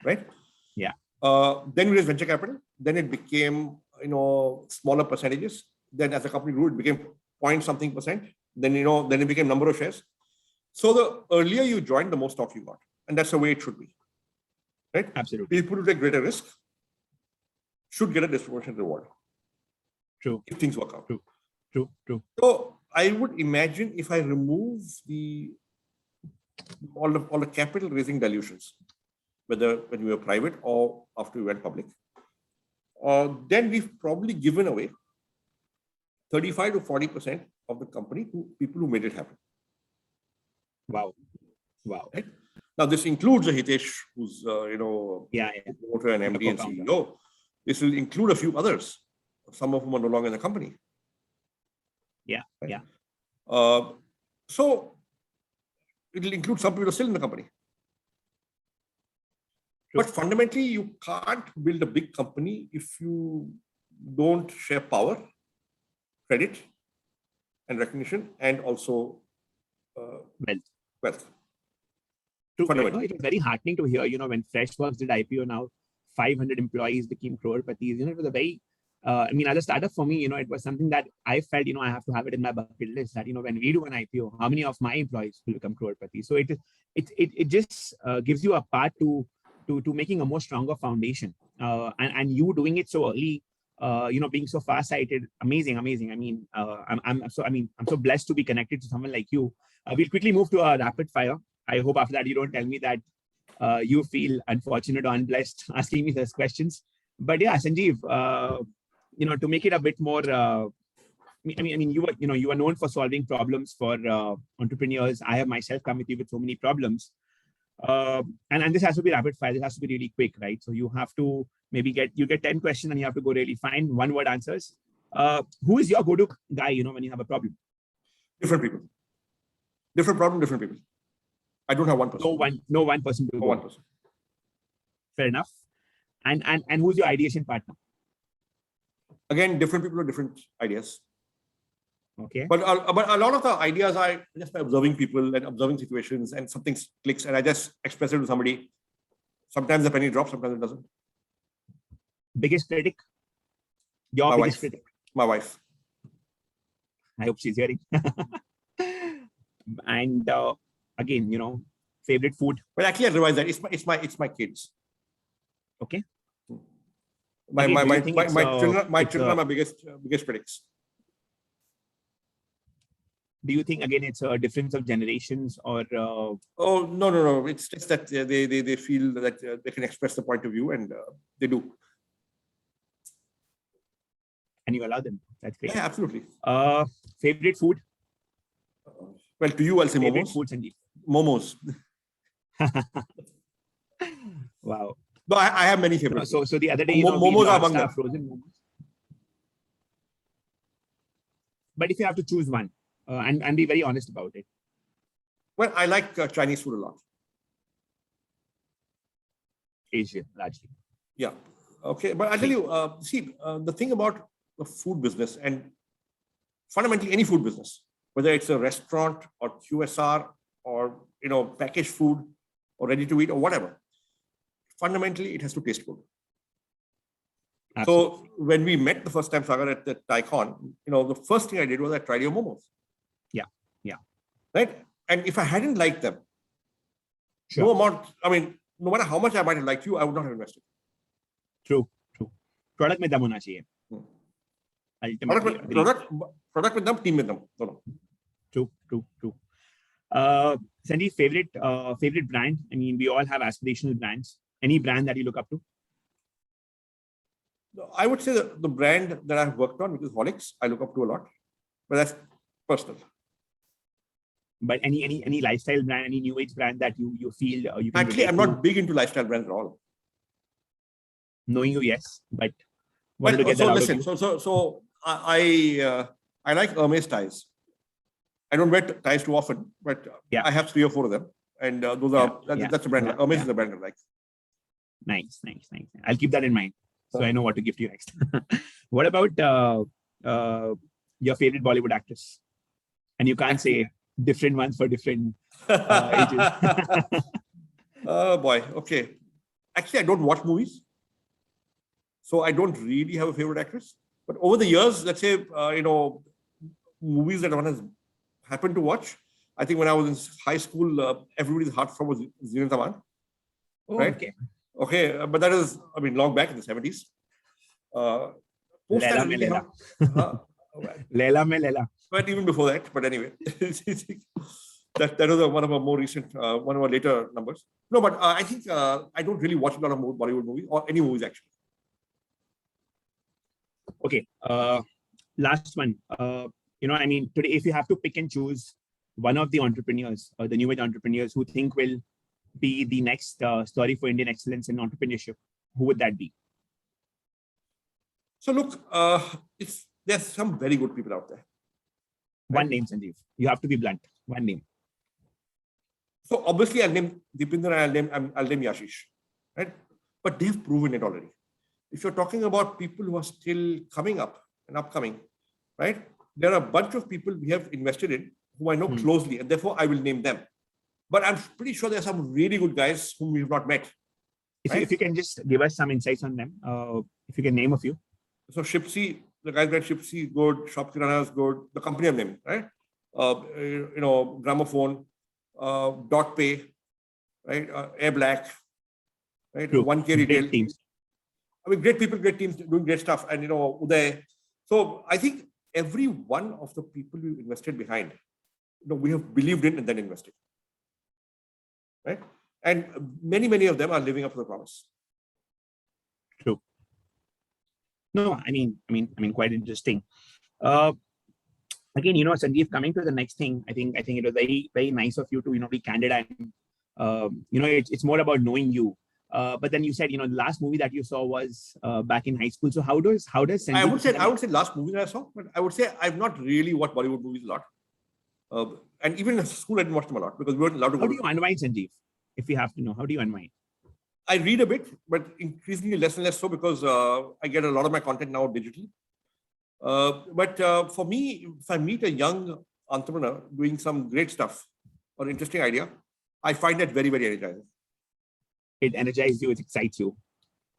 C: right?
B: Yeah.
C: Then we raised venture capital. Then it became smaller percentages. Then as the company grew, it became point something percent. Then then it became number of shares. So the earlier you joined, the more stock you got, and that's the way it should be, right?
B: Absolutely.
C: People who take greater risk should get a disproportionate reward.
B: True.
C: If things work out.
B: True.
C: So I would imagine if I remove all the capital raising dilutions, whether when we were private or after we went public, then we've probably given away 35 to 40% of the company to people who made it happen.
B: Wow.
C: Right? Now this includes Hitesh, who's promoter and MD and CEO. This will include a few others, some of whom are no longer in the company.
B: Yeah.
C: Right?
B: Yeah.
C: So it will include some people who are still in the company. True. But fundamentally, you can't build a big company if you don't share power, credit, and recognition, and also wealth.
B: True. It was very heartening to hear, when Freshworks did IPO, now 500 employees became crorepatis. It was a very, as a startup for me, it was something that I felt, I have to have it in my bucket list that, when we do an IPO, how many of my employees will become crorepatis? So it just gives you a path to making a more stronger foundation. And you doing it so early, being so far-sighted, amazing. I mean, I'm so blessed to be connected to someone like you. We'll quickly move to a rapid fire. I hope after that you don't tell me that you feel unfortunate or unblessed asking me those questions. But yeah, Sanjeev, to make it a bit more, you are known for solving problems for entrepreneurs. I have myself come with you with so many problems. And this has to be rapid fire. This has to be really quick, right? So you have to maybe get 10 questions and you have to go really fine, one word answers. Who is your go-to guy, when you have a problem?
C: Different people. Different problem, different people. I don't have one person.
B: No one person.
C: No one person.
B: Fair enough. And who's your ideation partner?
C: Again, different people have different ideas.
B: Okay.
C: But a lot of the ideas are just by observing people and observing situations, and something clicks, and I just express it to somebody. Sometimes the penny drops, sometimes it doesn't.
B: Biggest critic? Your biggest critic?
C: My wife.
B: I hope she's hearing. And again, favorite food?
C: Well, actually, I realize that it's my kids.
B: Okay.
C: My children are my biggest critics.
B: Do you think again it's a difference of generations or?
C: Oh no! It's just that they feel that they can express the point of view, and they do.
B: and you allow them. That's great.
C: Yeah, absolutely.
B: Favorite food?
C: Well, to you, I'll say
B: Favorite
C: momos.
B: food, Sanjeev?
C: Momos.
B: Wow.
C: No, I have many favorites.
B: So the other day, we
C: momos are
B: launched
C: among
B: our
C: them.
B: frozen momos. But if you have to choose one, and be very honest about it.
C: Well, I like Chinese food a lot.
B: Asian, largely.
C: Yeah. Okay. But I'll tell you, the thing about the food business and fundamentally any food business, whether it's a restaurant or QSR or, packaged food or ready to eat or whatever, fundamentally, it has to taste good.
B: Absolutely.
C: So when we met the first time, Sagar, at the TiECon, the first thing I did was I tried your momos.
B: Yeah.
C: Right. And if I hadn't liked them,
B: Sure.
C: no matter how much I might have liked you, I would not have invested.
B: True. Product में दम होना चाहिए. Ultimately,
C: Product with them, team with them. No.
B: True. Sanjeev, favorite brand? I mean, we all have aspirational brands. Any brand that you look up to?
C: I would say the brand that I've worked on, which is Horlicks, I look up to a lot, but that's personal.
B: But any lifestyle brand, any new age brand that you feel you can.
C: Actually, I'm not big into lifestyle brands at all.
B: Knowing you, yes, but
C: so I like Hermes ties. I don't wear ties too often, but I have 3 or 4 of them, and that's a brand. Hermes is a brand I like.
B: Nice. I'll keep that in mind, so I know what to give to you next. What about your favorite Bollywood actress? And you can't say different ones for different ages.
C: Oh boy. Okay. Actually, I don't watch movies, so I don't really have a favorite actress. But over the years, let's say, movies that one has happened to watch. I think when I was in high school, everybody's heart from was Zeenat Aman.
B: Oh,
C: right? Okay. But that is, long back in the 70s.
B: Leila mein Leila. Leila mein Leila.
C: But even before that, but anyway, that was one of our more recent, one of our later numbers. No, but I think I don't really watch a lot of Bollywood movies or any movies actually.
B: Okay. Last one. Today, if you have to pick and choose one of the entrepreneurs or the new age entrepreneurs who think will be the next story for Indian excellence in entrepreneurship, who would that be?
C: So look, there's some very good people out there.
B: One name, Sanjeev. You have to be blunt. One name.
C: So obviously, I'll name Deepinder and I'll name Yashish, right? But they've proven it already. If you're talking about people who are still coming up and upcoming, right? There are a bunch of people we have invested in who I know closely, and therefore I will name them. But I'm pretty sure there are some really good guys whom we have not met.
B: If you can just give us some insights on them, if you can name a few.
C: So Shipsy, the guys that Shipsy is good, Shop Kirana is good, the company I'm naming, right? Gramophone, Dot Pay, right? Air Black, right?
B: True.
C: 1K Retail.
B: Great teams.
C: Great people, great teams doing great stuff. And, Uday. So I think every one of the people we invested behind, we have believed in and then invested, right? And many of them are living up to the promise.
B: True. No, I mean, quite interesting. Again, Sanjeev, coming to the next thing, I think it was very, very nice of you to, be candid and, it's more about knowing you. But then you said, the last movie that you saw was back in high school. So how does Sanjeev?
C: I would say last movie that I saw, but I would say I've not really watched Bollywood movies a lot. And even in school, I didn't watch them a lot because we weren't allowed to.
B: How do you unwind, Sanjeev? If we have to know, how do you unwind?
C: I read a bit, but increasingly less and less so because I get a lot of my content now digitally. But for me, if I meet a young entrepreneur doing some great stuff or interesting idea, I find that very, very energizing.
B: It energizes you, it excites you.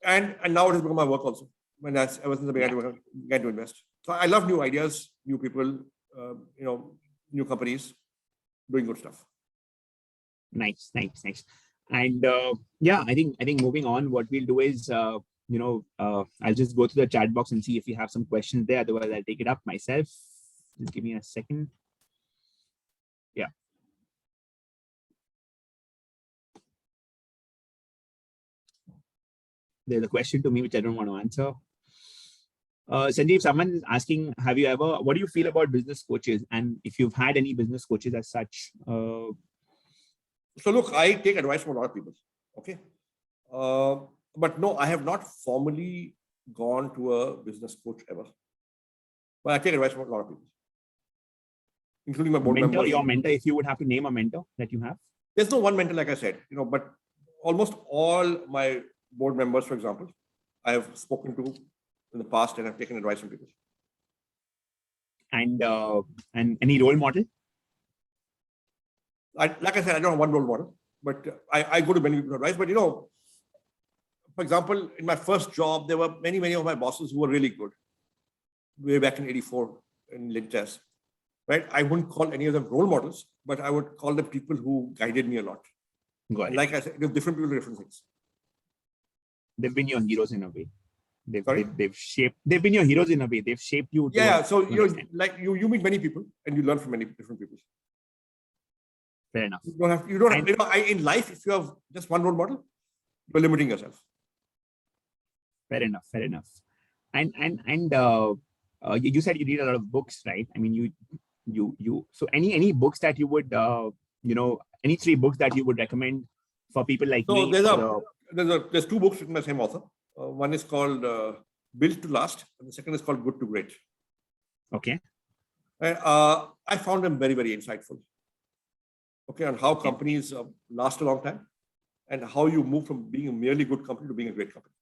C: And now it has become my work also. Ever since I began to invest. So I love new ideas, new people, new companies doing good stuff.
B: Nice. And I think moving on, what we'll do is, I'll just go to the chat box and see if you have some questions there. Otherwise, I'll take it up myself. Just give me a second. Yeah. There's a question to me which I don't want to answer. Sanjeev, someone is asking, what do you feel about business coaches? And if you've had any business coaches as such?
C: So look, I take advice from a lot of people. Okay. But no, I have not formally gone to a business coach ever. But I take advice from a lot of people, including my board members.
B: Your mentor, if you would have to name a mentor that you have?
C: There's no one mentor, like I said, but almost all my board members, for example, I have spoken to in the past and I've taken advice from people.
B: And any role model?
C: Like I said, I don't have one role model, but I go to many people's advice. But for example, in my first job, there were many of my bosses who were really good. Way back in '84 in Lintas, right? I wouldn't call any of them role models, but I would call them people who guided me a lot. Like I said, different people do different things.
B: They've been your heroes in a way. They've been your heroes in a way. They've shaped you.
C: Yeah. So you meet many people and you learn from many different people.
B: Fair enough.
C: You don't have, in life, if you have just one role model, you're limiting yourself.
B: Fair enough. And you said you read a lot of books, right? I mean, so any books that you would, any 3 books that you would recommend for people like me?
C: There's 2 books written by the same author. One is called Built to Last, and the second is called Good to Great.
B: Okay.
C: And I found them very, very insightful. Okay, on how companies last a long time and how you move from being a merely good company to being a great company.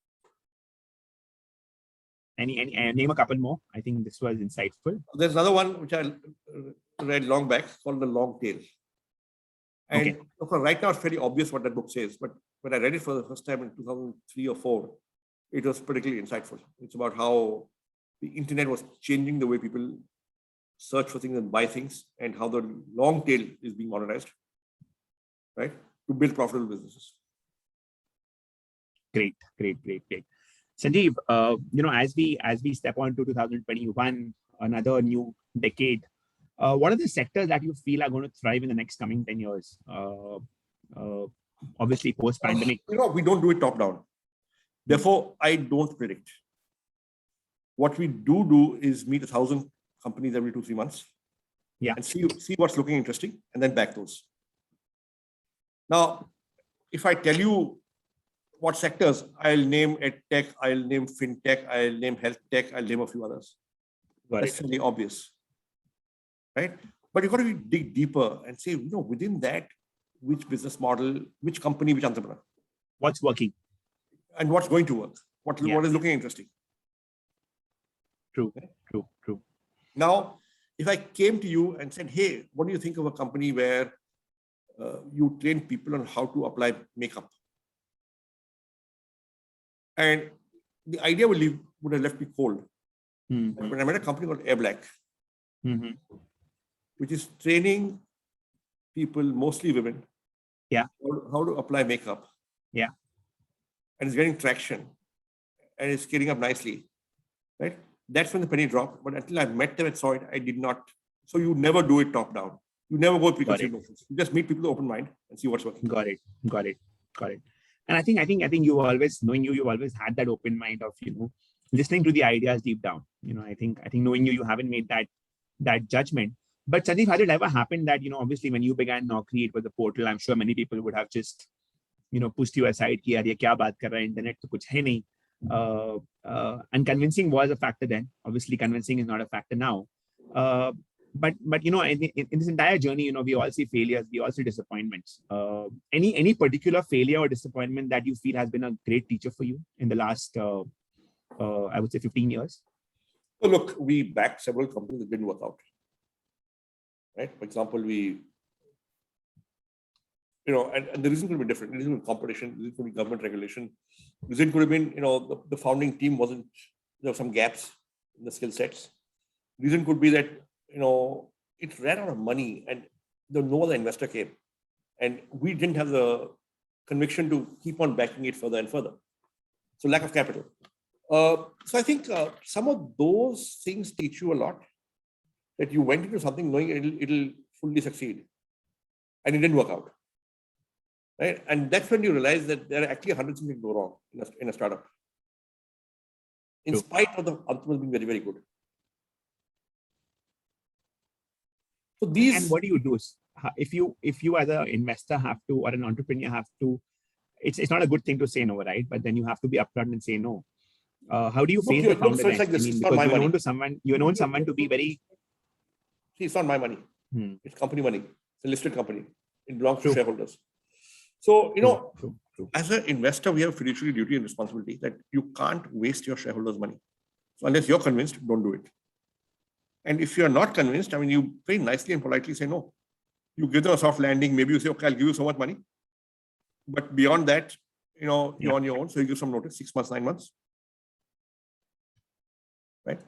B: Name a couple more. I think this was insightful.
C: There's another one which I read long back called The Long Tail. And right now it's fairly obvious what that book says, but when I read it for the first time in 2003 or 4, it was particularly insightful. It's about how the internet was changing the way people search for things and buy things, and how the long tail is being modernized, right, to build profitable businesses.
B: Great. Sanjeev, as we step on to 2021, another new decade, what are the sectors that you feel are going to thrive in the next coming 10 years? Obviously, post-pandemic.
C: We don't do it top down. Therefore, I don't predict. What we do is meet 1,000 companies every 2-3 months.
B: Yeah.
C: And see what's looking interesting and then back those. Now, if I tell you what sectors, I'll name EdTech, I'll name FinTech, I'll name Health Tech, I'll name a few others. That's really obvious, right? But you've got to dig deeper and say, within that, which business model, which company, which entrepreneur.
B: What's working?
C: And what's going to work? What is looking interesting?
B: True.
C: Now, if I came to you and said, hey, what do you think of a company where you train people on how to apply makeup? And the idea would have left me cold.
B: Mm-hmm.
C: When I met a company called Air Black, which is training people, mostly women, how to apply makeup.
B: Yeah.
C: And it's getting traction and it's scaling up nicely, right? That's when the penny dropped. But until I met them and saw it, I did not. So you never do it top down. You never go with preconceived notions. You just meet people with open mind and see what's working.
B: Got it. And I think you've always had that open mind of, listening to the ideas deep down. I think knowing you haven't made that judgment. But Sanjeev, has it ever happened that, obviously when you began Naukri, it was a portal. I'm sure many people would have just, pushed you aside, ki yaar ye kya baat kar raha hai, internet to kuch hai nahi. And convincing was a factor then. Obviously, convincing is not a factor now. But in this entire journey, we all see failures, we all see disappointments. Any particular failure or disappointment that you feel has been a great teacher for you in the last, I would say, 15 years?
C: So look, we backed several companies that didn't work out. Right? For example, and the reason could be different. The reason could be competition, the reason could be government regulation. The reason could have been, the founding team wasn't, there were some gaps in the skill sets. The reason could be that, it ran out of money and no other investor came. And we didn't have the conviction to keep on backing it further and further. So lack of capital. So I think some of those things teach you a lot, that you went into something knowing it'll fully succeed and it didn't work out. Right? And that's when you realize that there are actually 100 things that go wrong in a startup. in spite of the entrepreneurs being very, very good. So these.
B: And what do you do? If you as an investor have to, or an entrepreneur have to, it's not a good thing to say no, right? But then you have to be upfront and say no. How do you face the founder?
C: So it's like this.
B: I mean,
C: it's
B: because
C: not my
B: money. You know someone to be very.
C: See, it's not my money. It's company money. It's a listed company. It belongs to shareholders. So,
B: True.
C: as an investor, we have a fiduciary duty and responsibility that you can't waste your shareholders' money. So unless you're convinced, don't do it. And if you're not convinced, I mean, you very nicely and politely say no. You give them a soft landing. Maybe you say, okay, I'll give you so much money. But beyond that, you're on your own. So you give some notice, 6 months, 9 months. Right?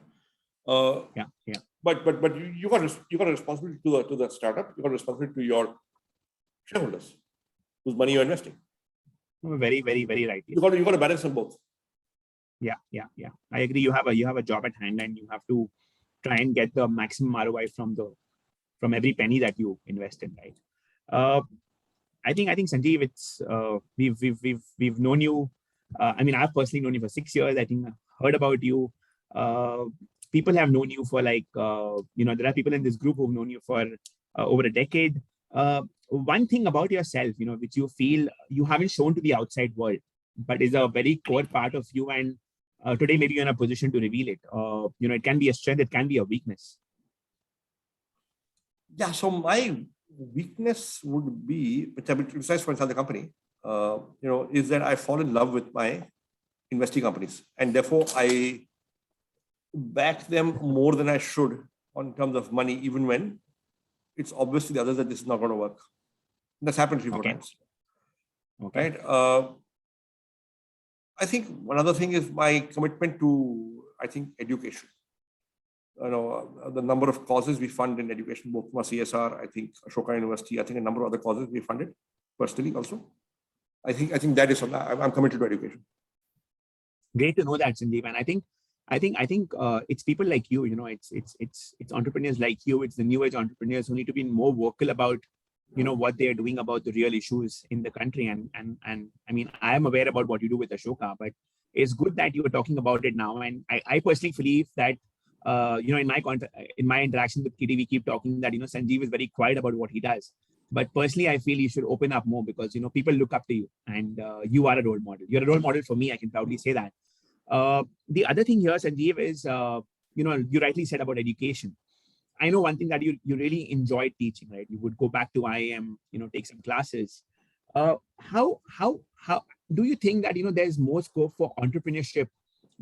C: But you got a responsibility to the startup. You got a responsibility to your shareholders, whose money you're investing.
B: Very, very, very right.
C: You got to balance them both.
B: Yeah. I agree. You have a job at hand, and you have to try and get the maximum ROI from every penny that you invest in, right? I think Sanjeev, it's we've known you. I mean, I've personally known you for 6 years. I think I heard about you. People have known you for there are people in this group who've known you for over a decade. One thing about yourself, which you feel you haven't shown to the outside world, but is a very core part of you, and today maybe you're in a position to reveal it. It can be a strength, it can be a weakness.
C: Yeah. So my weakness would be, which I've been criticized for inside the company, is that I fall in love with my investing companies, and therefore I back them more than I should on terms of money, even when it's obvious to the others that this is not going to work. And that's happened 3-4 times.
B: Okay.
C: Right. I think one other thing is my commitment to, education. The number of causes we fund in education, both from CSR, I think Ashoka University, I think a number of other causes we funded personally also. I think that is something I'm committed to education.
B: Great to know that, Sanjeev. And I think it's people like you. It's entrepreneurs like you. It's the new age entrepreneurs who need to be more vocal about what they are doing about the real issues in the country. And I mean, I am aware about what you do with Ashoka, but it's good that you are talking about it now. And I personally believe that in my interaction with Kitty, we keep talking that Sanjeev is very quiet about what he does. But personally, I feel you should open up more, because people look up to you, and you are a role model. You're a role model for me. I can proudly say that. The other thing here, Sanjeev, is you rightly said about education. I know one thing that you really enjoyed teaching, right? You would go back to IIM, take some classes. How do you think that there's more scope for entrepreneurship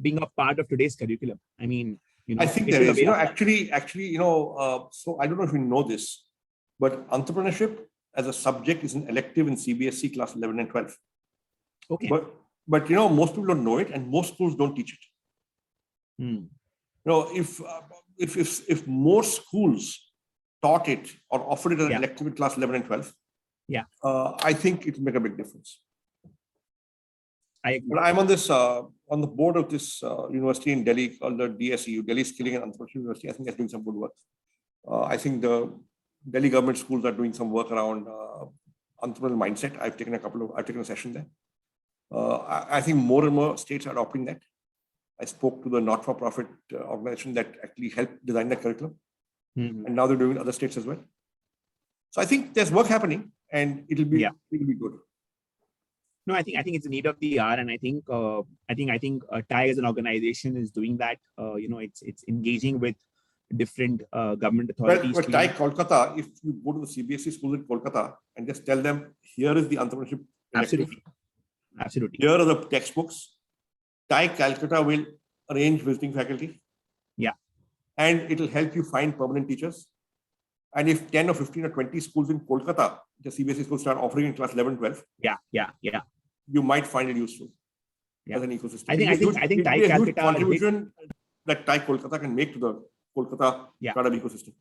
B: being a part of today's curriculum? I mean,
C: I think there is. Actually, so I don't know if you know this, but entrepreneurship as a subject is an elective in CBSE class 11 and 12.
B: Okay.
C: But most people don't know it, and most schools don't teach it. If more schools taught it or offered it as an elective in class 11 and 12, I think it will make a big difference. But I'm on the board of this university in Delhi called the DSEU, Delhi Skilling and Entrepreneurship University. I think they're doing some good work. I think the Delhi government schools are doing some work around entrepreneurial mindset. I've taken a session there. I think more and more states are adopting that. I spoke to the not-for-profit organization that actually helped design that curriculum. And now they're doing it in other states as well. So I think there's work happening, and it'll be good.
B: No, I think it's a need of the hour, and I think TiE as an organization is doing that. It's engaging with different government authorities.
C: Well, TiE Kolkata, if you go to the CBSE schools in Kolkata and just tell them, here is the entrepreneurship.
B: Absolutely.
C: Here are the textbooks. TiE Calcutta will arrange visiting faculty.
B: Yeah.
C: And it'll help you find permanent teachers. And if 10 or 15 or 20 schools in Kolkata, the CBSE schools start offering in class 11, 12.
B: Yeah.
C: You might find it useful as an ecosystem.
B: I think TiE Calcutta
C: contribution that TiE Kolkata can make to the Kolkata startup ecosystem.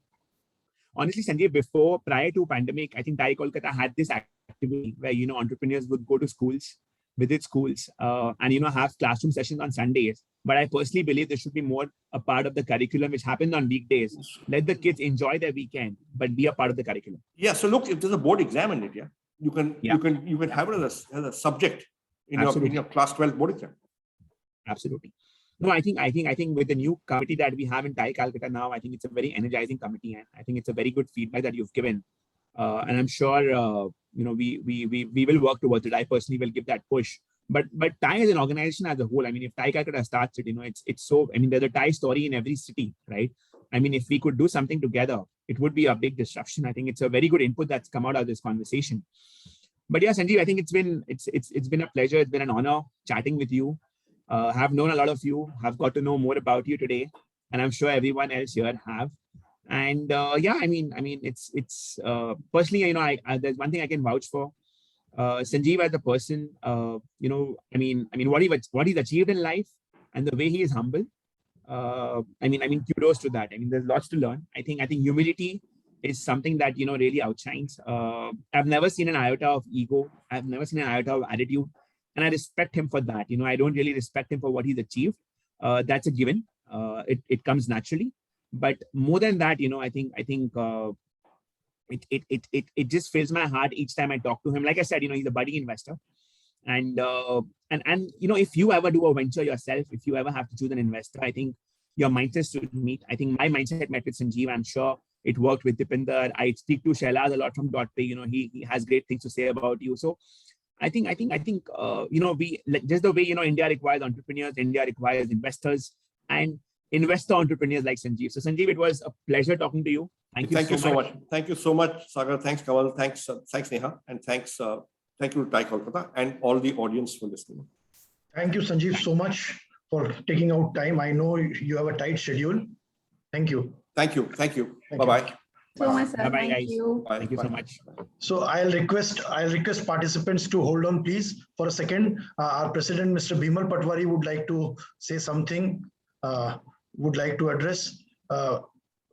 B: Honestly, Sanjeev, prior to pandemic, I think TiE Kolkata had this activity where entrepreneurs would go to schools, visit schools, and have classroom sessions on Sundays. But I personally believe there should be more a part of the curriculum which happens on weekdays. Let the kids enjoy their weekend, but be a part of the curriculum.
C: Yeah. So look, if there's a board exam in it, you can have it as a subject in your class 12 board exam.
B: Absolutely. No, I think with the new committee that we have in TiE Calcutta now, I think it's a very energizing committee, and I think it's a very good feedback that you've given. And I'm sure we will work towards it. I personally will give that push. But TiE as an organization as a whole, I mean, if TiE Calcutta starts it, it's so. I mean, there's a TiE story in every city, right? I mean, if we could do something together, it would be a big disruption. I think it's a very good input that's come out of this conversation. But yeah, Sanjeev, I think it's been a pleasure. It's been an honor chatting with you. Have known a lot of you, have got to know more about you today, and I'm sure everyone else here have. And yeah, I mean, it's personally, there's one thing I can vouch for. Sanjeev as a person, what he's achieved in life and the way he is humble. I mean, kudos to that. I mean, there's lots to learn. I think humility is something that really outshines. I've never seen an iota of ego. I've never seen an iota of attitude. And I respect him for that. I don't really respect him for what he's achieved. That's a given. It comes naturally. But more than that, I think it just fills my heart each time I talk to him. Like I said, he's a budding investor. And if you ever do a venture yourself, if you ever have to choose an investor, I think your mindsets should meet. I think my mindset met with Sanjeev. I'm sure it worked with Dipinder. I speak to Shailaz a lot from .pay. He has great things to say about you. So I think we, just the way India requires entrepreneurs, India requires investors and investor entrepreneurs like Sanjeev. So Sanjeev, it was a pleasure talking to you. Thank you so much.
C: Thank you so much, Sagar. Thanks, Kamal. Thanks, Neha, and thank you to TiE Kolkata and all the audience for listening.
A: Thank you, Sanjeev, so much for taking out time. I know you have a tight schedule. Thank you.
C: Thank you. Bye-bye.
D: So much, sir.
B: Bye-bye,
D: Thank
B: guys.
D: you.
B: Thank you so much.
A: So I'll request participants to hold on, please, for a second. Our president, Mr. Bimal Patwari, would like to say something, would like to address.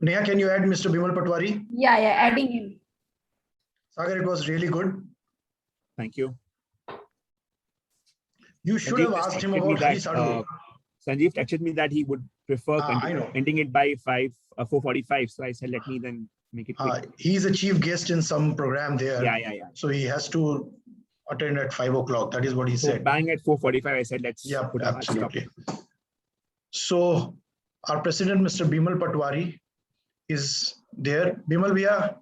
A: Neha, can you add Mr. Bimal Patwari?
D: Yeah, adding him.
A: Sagar, it was really good.
B: Thank you.
A: You should have asked him about Hadisadu.
B: Sanjeev texted me that he would prefer ending it by 4:45. So I said, let me then make it quick.
A: He's a chief guest in some program there.
B: Yeah.
A: So he has to attend at 5 o'clock. That is what he said.
B: Bang at 4:45, I said, let's
A: put absolutely. So our president, Mr. Bimal Patwari, is there. Bimal Bhaiya,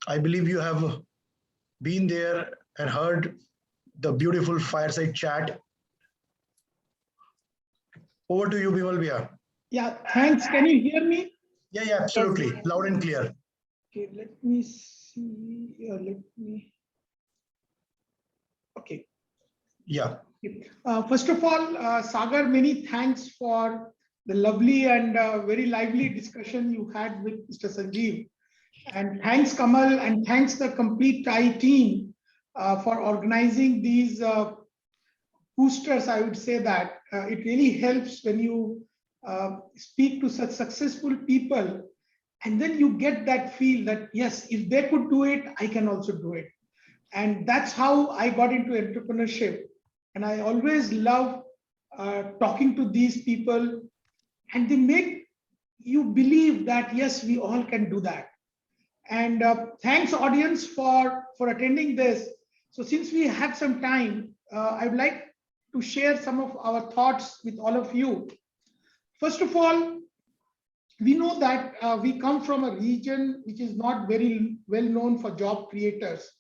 A: I believe you have been there and heard the beautiful fireside chat. Over to you, Bimal Bhaiya.
E: Yeah, thanks. Can you hear me?
A: Yeah, absolutely. Loud and clear.
E: Okay, let me see. Okay.
A: Yeah.
E: First of all, Sagar, many thanks for the lovely and very lively discussion you had with Mr. Sanjeev. And thanks, Kamal, and thanks the complete TiE team for organizing these boosters. I would say that it really helps when you speak to such successful people, and then you get that feel that, yes, if they could do it, I can also do it. And that's how I got into entrepreneurship. And I always love talking to these people, and they make you believe that, yes, we all can do that. And thanks, audience, for attending this. So since we had some time, I would like to share some of our thoughts with all of you. First of all, we know that we come from a region which is not very well known for job creators.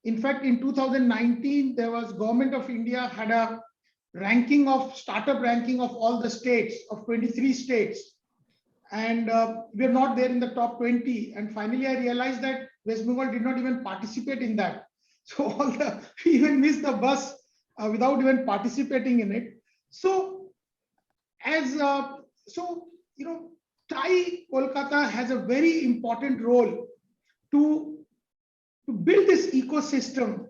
E: In fact, in 2019, there was Government of India had a startup ranking of all the states, of 23 states. And we're not there in the top 20. And finally, I realized that West Bengal did not even participate in that. So we even missed the bus without even participating in it. So TiE Kolkata has a very important role to build this ecosystem,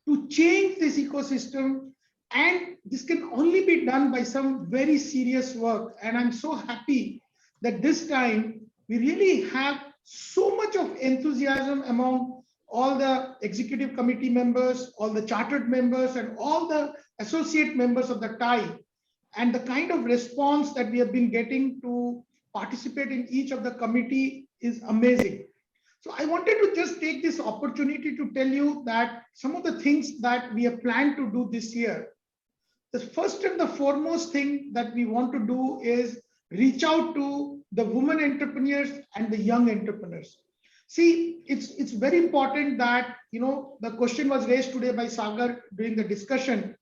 E: to change this ecosystem, and this can only be done by some very serious work. And I'm so happy that this time we really have so much of enthusiasm among all the executive committee members, all the chartered members, and all the associate members of the TiE. And the kind of response that we have been getting to participate in each of the committee is amazing. So I wanted to just take this opportunity to tell you that some of the things that we have planned to do this year. the first and the foremost thing that we want to do is reach out to the women entrepreneurs and the young entrepreneurs. See, it's very important that, the question was raised today by Sagar during the discussion,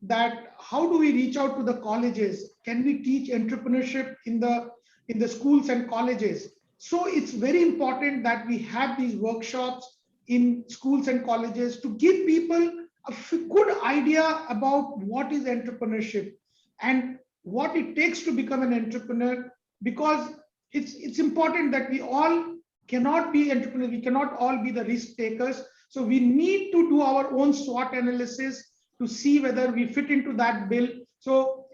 E: that how do we reach out to the colleges? Can we teach entrepreneurship in the schools and colleges? So it's very important that we have these workshops in schools and colleges to give people a good idea about what is entrepreneurship and what it takes to become an entrepreneur, because it's important that we all cannot be entrepreneurs, we cannot all be the risk takers. So we need to do our own SWOT analysis to see whether we fit into that bill. So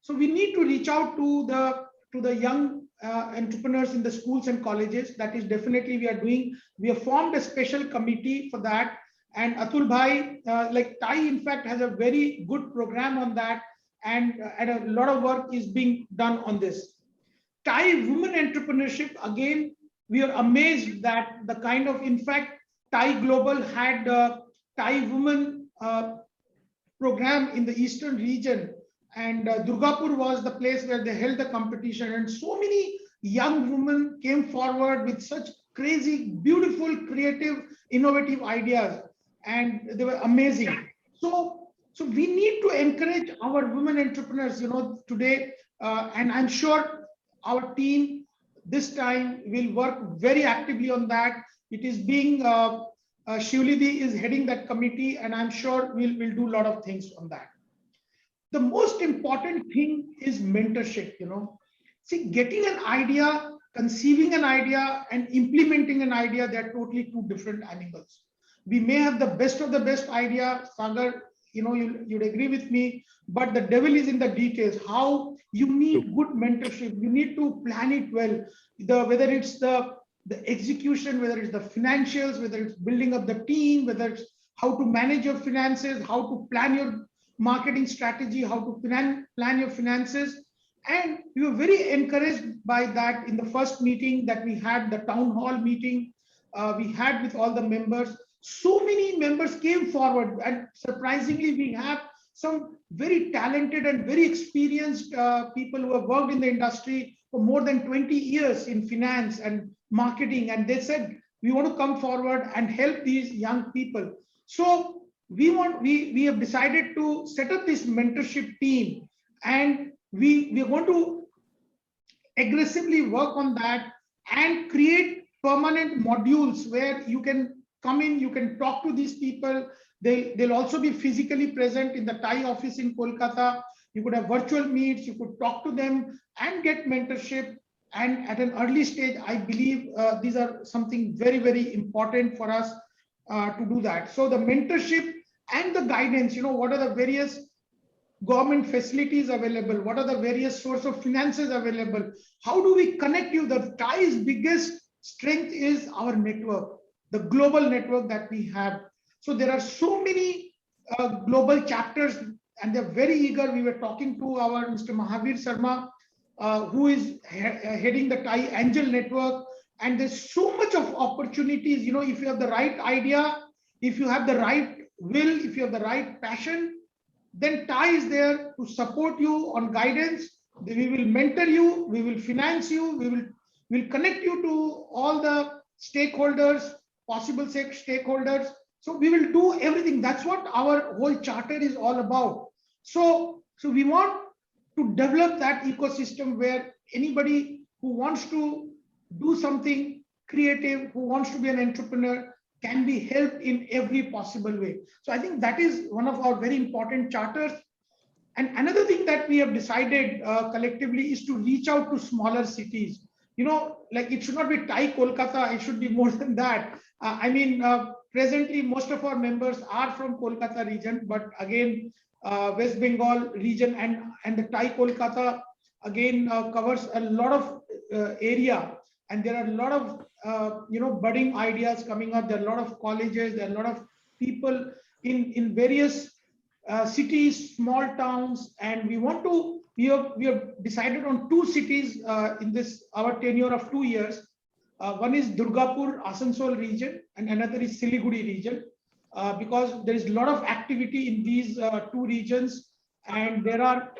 E: we need to reach out to the young entrepreneurs in the schools and colleges. That is definitely we are doing. We have formed a special committee for that. And Atul Bhai, like TiE, in fact, has a very good program on that, and a lot of work is being done on this. TiE women entrepreneurship, again, we are amazed that the kind of, in fact, TiE Global had TiE women program in the eastern region, and Durgapur was the place where they held the competition, and so many young women came forward with such crazy, beautiful, creative, innovative ideas, and they were amazing. So we need to encourage our women entrepreneurs, today, and I'm sure our team this time will work very actively on that. It is being Shivlidhi is heading that committee, and I'm sure we'll do a lot of things on that. The most important thing is mentorship. See, getting an idea, conceiving an idea, and implementing an idea, they're totally two different animals. We may have the best of the best idea, Sagar, you'd agree with me, but the devil is in the details. How you need good mentorship, you need to plan it well. Whether it's the execution, whether it's the financials, whether it's building up the team, whether it's how to manage your finances, how to plan your marketing strategy, how to plan your finances. And we were very encouraged by that in the first meeting that we had, the town hall meeting we had with all the members. So many members came forward, and surprisingly, we have some very talented and very experienced people who have worked in the industry for more than 20 years in finance and marketing. And they said, we want to come forward and help these young people. So we have decided to set up this mentorship team, and we are going to aggressively work on that and create permanent modules where you can come in, you can talk to these people. They'll also be physically present in the TiE office in Kolkata. You could have virtual meets, you could talk to them and get mentorship. And at an early stage, I believe these are something very, very important for us to do that. So the mentorship and the guidance, what are the various government facilities available? What are the various source of finances available? How do we connect you? The TiE's biggest strength is our network, the global network that we have. So there are so many global chapters, and they're very eager. We were talking to our Mr. Mahavir Sharma, who is heading the TiE Angel Network, and there's so much of opportunities. If you have the right idea, if you have the right will, if you have the right passion, then TiE is there to support you on guidance. We will mentor you, we will finance you, we'll connect you to all the stakeholders, possible stakeholders. So we will do everything. That's what our whole charter is all about. So we want to develop that ecosystem where anybody who wants to do something creative, who wants to be an entrepreneur, can be helped in every possible way. So I think that is one of our very important charters. And another thing that we have decided collectively is to reach out to smaller cities. Like it should not be TiE Kolkata, it should be more than that. Presently, most of our members are from Kolkata region, but again, West Bengal region and the TiE Kolkata again covers a lot of area, and there are a lot of budding ideas coming up. There are a lot of colleges, there are a lot of people in various cities, small towns, and we have decided on 2 cities in this our tenure of 2 years. One is Durgapur, Asansol region, and another is Siliguri region, because there is a lot of activity in these 2 regions, and there are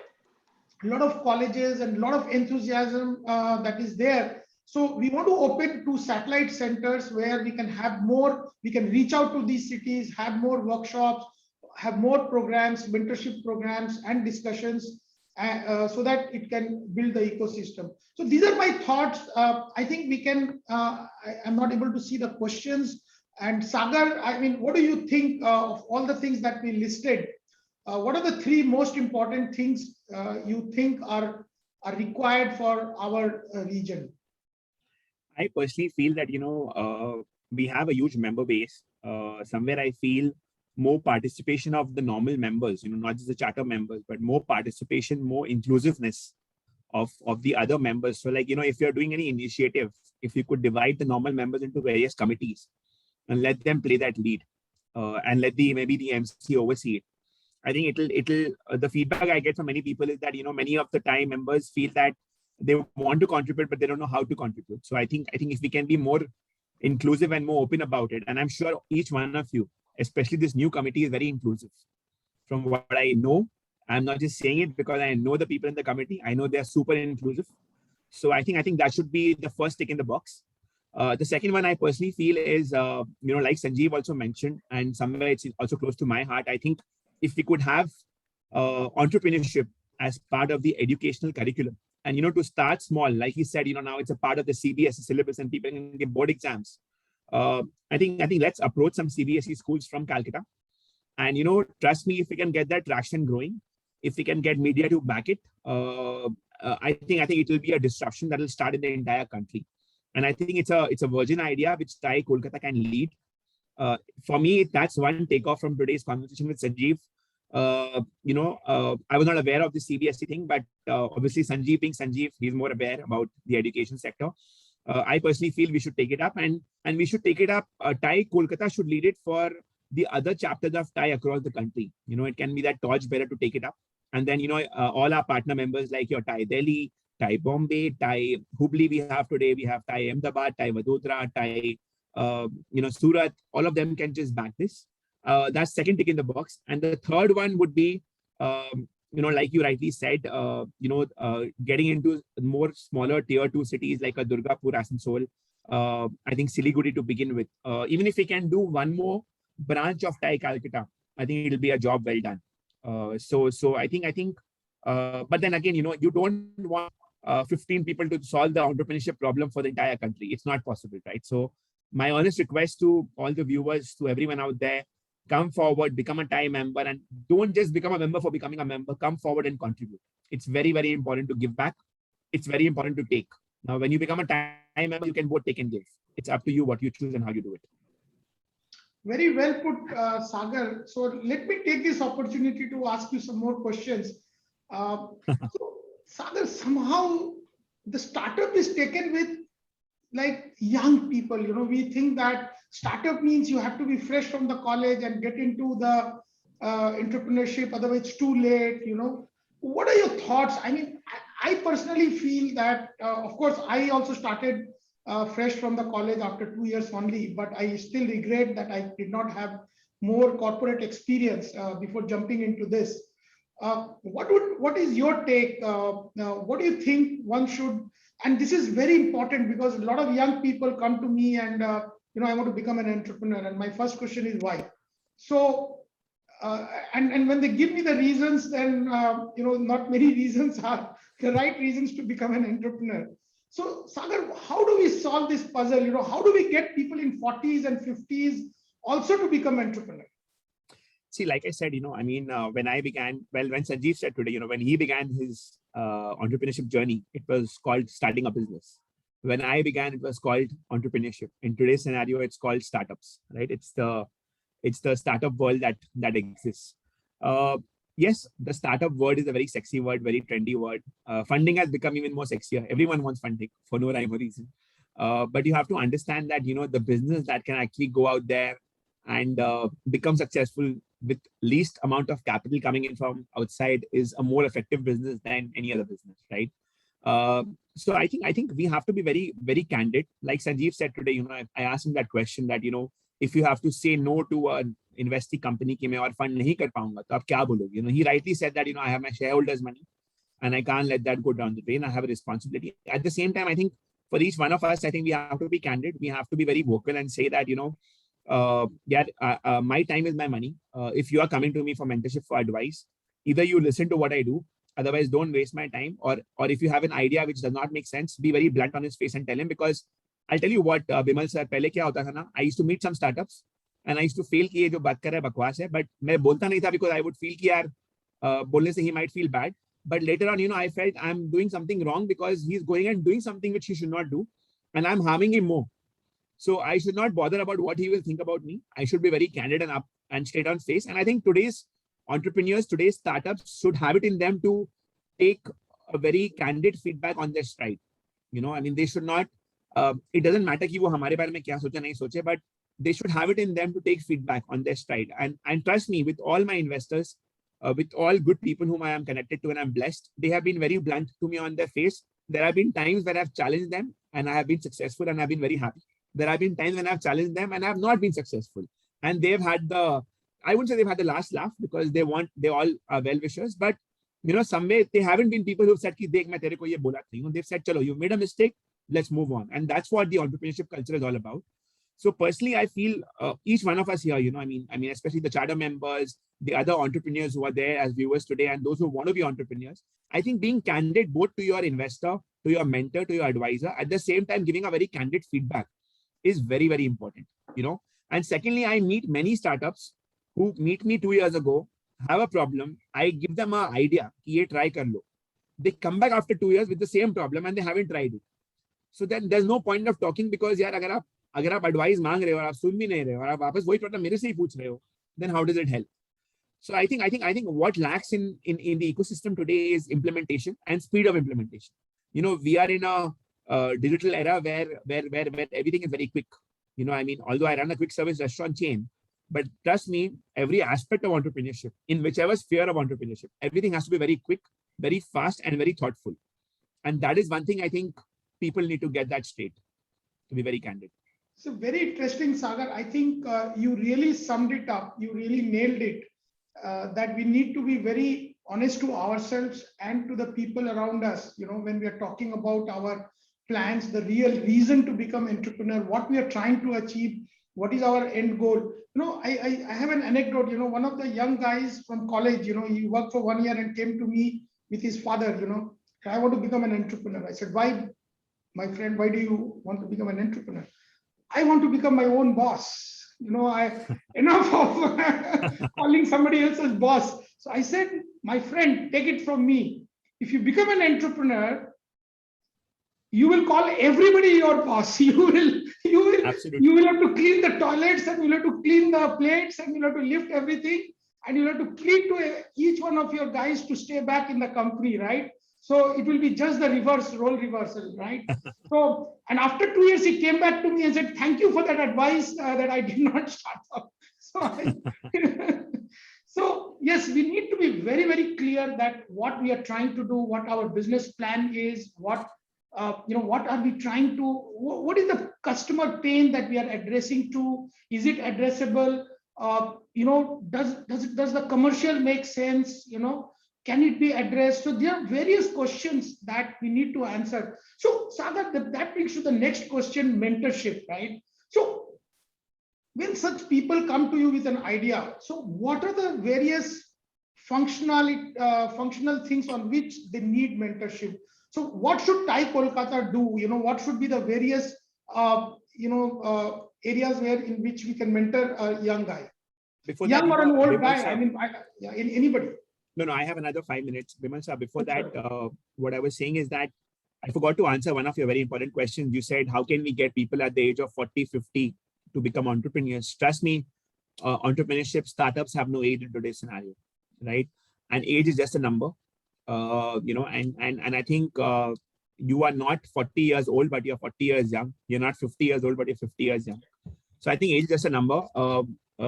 E: a lot of colleges and a lot of enthusiasm that is there. So we want to open 2 satellite centers where we can have more, we can reach out to these cities, have more workshops, have more programs, mentorship programs and discussions, so that it can build the ecosystem. So these are my thoughts. I think we can, I'm not able to see the questions. And Sagar, I mean, what do you think of all the things that we listed? What are the 3 most important things you think are required for our region?
B: I personally feel that, we have a huge member base. Somewhere I feel more participation of the normal members, not just the charter members, but more participation, more inclusiveness of the other members. So like, if you're doing any initiative, if you could divide the normal members into various committees and let them play that lead, and let maybe the MC oversee it. I think the feedback I get from many people is that, many of the time members feel that they want to contribute, but they don't know how to contribute. So I think if we can be more inclusive and more open about it, and I'm sure each one of you, especially this new committee, is very inclusive. From what I know, I'm not just saying it because I know the people in the committee. I know they're super inclusive. So I think that should be the first tick in the box. The second one I personally feel is, like Sanjeev also mentioned, and somewhere it's also close to my heart. I think if we could have entrepreneurship as part of the educational curriculum, and to start small, like he said, now it's a part of the CBSE syllabus and people can give board exams. I think let's approach some CBSE schools from Calcutta, and trust me, if we can get that traction growing, if we can get media to back it, I think it will be a disruption that will start in the entire country. And I think it's a virgin idea which TiE Kolkata can lead. For me, that's one takeoff from today's conversation with Sanjeev. I was not aware of the CBSE thing, but obviously Sanjeev being Sanjeev, he's more aware about the education sector. I personally feel we should take it up, and we should take it up. TiE Kolkata should lead it for the other chapters of TiE across the country. It can be that torchbearer to take it up. And then, all our partner members like your TiE Delhi, TiE Bombay, TiE Hubli we have today, we have TiE Ahmedabad, TiE Vadodara, TiE Surat, all of them can just back this. That's second tick in the box. And the third one would be, like you rightly said, getting into more smaller tier 2 cities like a Durgapur, Asansol, I think Siliguri to begin with. Even if we can do one more branch of TiE Calcutta, I think it'll be a job well done. So I think, but then again, you don't want 15 people to solve the entrepreneurship problem for the entire country. It's not possible, right? So my honest request to all the viewers, to everyone out there, come forward, become a TiE member, and don't just become a member for becoming a member. Come forward and contribute. It's very, very important to give back. It's very important to take. Now, when you become a TiE member, you can both take and give. It's up to you what you choose and how you do it.
E: Very well put, Sagar. So let me take this opportunity to ask you some more questions. So, Sagar, somehow the startup is taken with like young people. We think that startup means you have to be fresh from the college and get into the entrepreneurship, otherwise it's too late. What are your thoughts? I mean, I personally feel that, of course, I also started fresh from the college after 2 years only, but I still regret that I did not have more corporate experience before jumping into this. What is your take? What do you think one should? And this is very important because a lot of young people come to me and I want to become an entrepreneur, and my first question is why. So and when they give me the reasons, then not many reasons are the right reasons to become an entrepreneur. So Sagar, how do we solve this puzzle? How do we get people in 40s and 50s also to become entrepreneurs?
B: See, like I said, when I began, when Sanjeev said today, when he began his entrepreneurship journey, it was called starting a business. When I began, it was called entrepreneurship. In today's scenario, it's called startups, right? It's the startup world that exists. Yes, the startup word is a very sexy word, very trendy word. Funding has become even more sexier. Everyone wants funding for no rhyme or reason. But you have to understand that, the business that can actually go out there and become successful with least amount of capital coming in from outside is a more effective business than any other business, right? So I think we have to be very, very candid. Like Sanjeev said today, I asked him that question that, if you have to say no to invest की company की मैं और fund नहीं कर पाऊंगा तो आप क्या बोलोगे? He rightly said that I have my shareholders' money and I can't let that go down the drain. I have a responsibility. At the same time, I think for each one of us, I think we have to be candid. We have to be very vocal and say that my time is my money. If you are coming to me for mentorship, for advice, either you listen to what I do, otherwise don't waste my time, or if you have an idea which does not make sense, be very blunt on his face and tell him. Because I'll tell you what, Bimal sir, पहले क्या होता था ना, I used to meet some startups and I used to feel कि ये जो बात कर रहा है बकवास है, but मैं बोलता नहीं था because I would feel कि यार बोलने से he might feel bad. But later on, I felt I'm doing something wrong because he's going and doing something which he should not do, and I'm harming him more. So I should not bother about what he will think about me. I should be very candid and up and straight on face. And I think today's entrepreneurs, today's startups should have it in them to take a very candid feedback on their stride. They should not, it doesn't matter कि वो हमारे बारे में क्या सोचे नहीं सोचे, but they should have it in them to take feedback on their stride. And trust me, with all my investors, with all good people whom I am connected to and I'm blessed, they have been very blunt to me on their face. There have been times where I've challenged them and I have been successful and I've been very happy. There have been times when I've challenged them and I have not been successful. And they've had I wouldn't say they've had the last laugh because they all are well-wishers, but somewhere they haven't been people who've said, Ki, Dekh, main tere ko ye bola tha. They've said, chalo, you made a mistake, let's move on. And that's what the entrepreneurship culture is all about. So personally, I feel each one of us here, I mean, especially the charter members, the other entrepreneurs who are there as viewers today, and those who want to be entrepreneurs, I think being candid both to your investor, to your mentor, to your advisor, at the same time giving a very candid feedback is very, very important, And secondly, I meet many startups who meet me 2 years ago, have a problem. I give them an idea, ye try kar lo. They come back after 2 years with the same problem and they haven't tried it. So then there's no point of talking because yaar, अगर आप advice मांग रहे हो और आप सुन भी नहीं रहे हो और आप वापस वही प्रॉब्लम मेरे से ही पूछ रहे हो, then how does it help? So I think what lacks in the ecosystem today is implementation and speed of implementation. We are in a digital era where everything is very quick. Although I run a quick service restaurant chain, but trust me, every aspect of entrepreneurship, in whichever sphere of entrepreneurship, everything has to be very quick, very fast, and very thoughtful. And that is one thing I think people need to get that straight, to be very candid.
E: So very interesting, Sagar. I think you really summed it up. You really nailed it. That we need to be very honest to ourselves and to the people around us. When we are talking about our plans, the real reason to become entrepreneur, what we are trying to achieve, what is our end goal. I have an anecdote. One of the young guys from college, he worked for 1 year and came to me with his father. I want to become an entrepreneur. I said, why, my friend? Why do you want to become an entrepreneur? I want to become my own boss. Enough of calling somebody else's boss. So I said, my friend, take it from me. If you become an entrepreneur, you will call everybody your boss. You will have to clean the toilets and you'll have to clean the plates and you'll have to lift everything and you'll have to plead to each one of your guys to stay back in the company, right? So it will be just the role reversal, right? So, and after 2 years, he came back to me and said, thank you for that advice that I did not start up. So yes, we need to be very, very clear that what we are trying to do, what our business plan is, what are we trying to, what is the customer pain that we are addressing to? Is it addressable? Does the commercial make sense? Can it be addressed? So there are various questions that we need to answer. So Sagar, that brings to the next question, mentorship, right? So when such people come to you with an idea, so what are the various functional things on which they need mentorship? So what should TiE Kolkata do? What should be the various areas in which we can mentor a young guy?
B: Before
E: young
B: that,
E: or an old
B: Bimal
E: guy,
B: sir,
E: anybody.
B: No, I have another 5 minutes. Bimal sir, before that, what I was saying is that I forgot to answer one of your very important questions. You said, how can we get people at the age of 40, 50 to become entrepreneurs? Trust me, entrepreneurship startups have no age in today's scenario, right? And age is just a number, and I think you are not 40 years old, but you're 40 years young. You're not 50 years old, but you're 50 years young. So I think age is just a number. We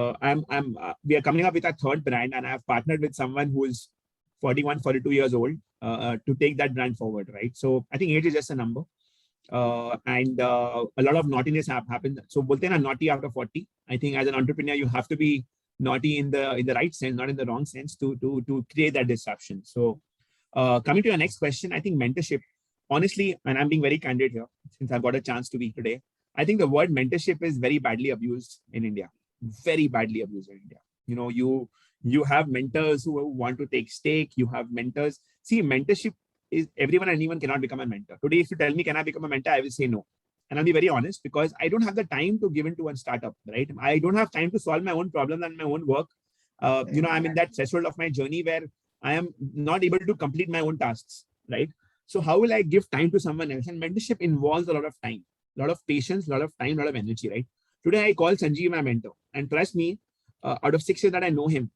B: are coming up with a third brand, and I have partnered with someone who is 41, 42 years old to take that brand forward, right? So I think age is just a number. And a lot of naughtiness happens. So bolte na naughty after 40. I think as an entrepreneur, you have to be naughty in the right sense, not in the wrong sense, to create that disruption. So coming to your next question, I think mentorship, honestly, and I'm being very candid here, since I've got a chance to be today, I think the word mentorship is very badly abused in India, very badly abused in India. You know, you have mentors who want to take stake. You have mentors. See, mentorship is everyone and anyone cannot become a mentor. Today, if you tell me, can I become a mentor? I will say no. And I'll be very honest, because I don't have the time to give into one startup, right? I don't have time to solve my own problems and my own work. You know, I'm in that threshold of my journey where I am not able to complete my own tasks, right? So how will I give time to someone else? And mentorship involves a lot of time, a lot of patience, a lot of time, a lot of energy, right? Today, I call Sanjeev my mentor. And trust me, out of 6 years that I know him,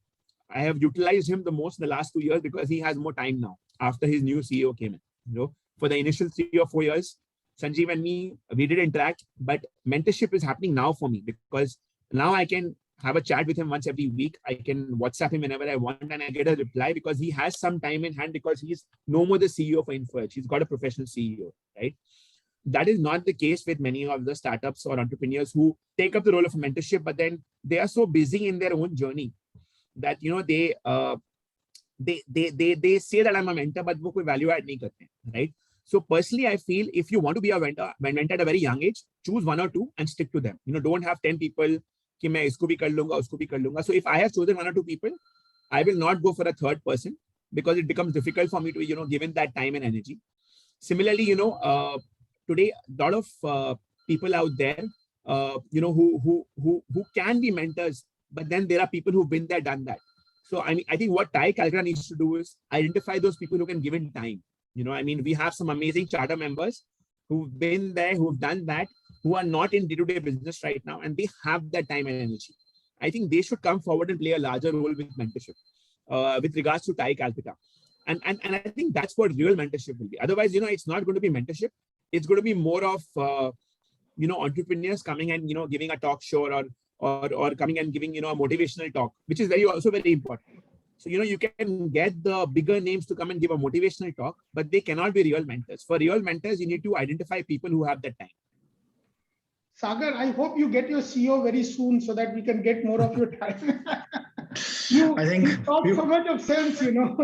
B: I have utilized him the most in the last 2 years because he has more time now after his new CEO came in. You know, for the initial 3 or 4 years, Sanjeev and me, we did interact, but mentorship is happening now for me because now I can have a chat with him once every week. I can WhatsApp him whenever I want and I get a reply because he has some time in hand because he's no more the CEO for InfoEdge. He's got a professional CEO, right? That is not the case with many of the startups or entrepreneurs who take up the role of mentorship, but then they are so busy in their own journey that, you know, they say that I'm a mentor, but वो कोई value add नहीं करते, right? So personally, I feel if you want to be a mentor at a very young age, choose 1 or 2 and stick to them. You know, don't have 10 people कि मैं इसको भी कर लूंगा, उसको भी कर लूंगा. So if I have chosen 1 or 2 people, I will not go for a third person because it becomes difficult for me to, you know, give in that time and energy. Similarly, you know, today a lot of people out there, you know, who can be mentors, but then there are people who've been there, done that. So I mean, I think what TiE Calcutta needs to do is identify those people who can give in time. You know, I mean, we have some amazing charter members who've been there, who've done that, who are not in day-to-day business right now, and they have that time and energy. I think they should come forward and play a larger role with mentorship with regards to TiE Calcutta. And I think that's what real mentorship will be. Otherwise, you know, it's not going to be mentorship. It's going to be more of, you know, entrepreneurs coming and, you know, giving a talk show or coming and giving, you know, a motivational talk, which is also very important. So, you know, you can get the bigger names to come and give a motivational talk, but they cannot be real mentors. For real mentors, you need to identify people who have that time.
E: Sagar, I hope you get your CEO very soon so that we can get more of your time.
A: I think
E: you talk so much of sense, you know.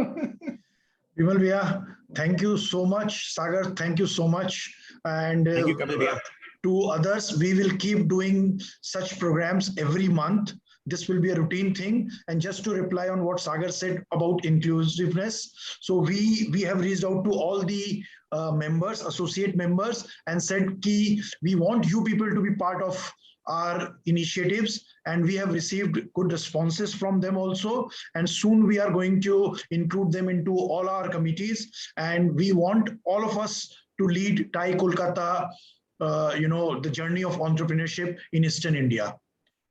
A: Vimal Bhaiya, thank you so much. Sagar, thank you so much. And
B: Thank you, Kamal Bhaiya.
A: To others, we will keep doing such programs every month. This will be a routine thing. And just to reply on what Sagar said about inclusiveness, so we have reached out to all the members, associate members, and said, Ki, we want you people to be part of our initiatives, and we have received good responses from them also, and soon we are going to include them into all our committees, and we want all of us to lead TiE Kolkata, you know, the journey of entrepreneurship in Eastern India.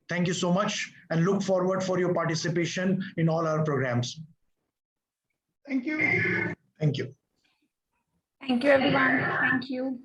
A: Thank you so much, and look forward for your participation in all our programs.
E: Thank you.
A: Thank you.
D: Thank you, everyone. Thank you.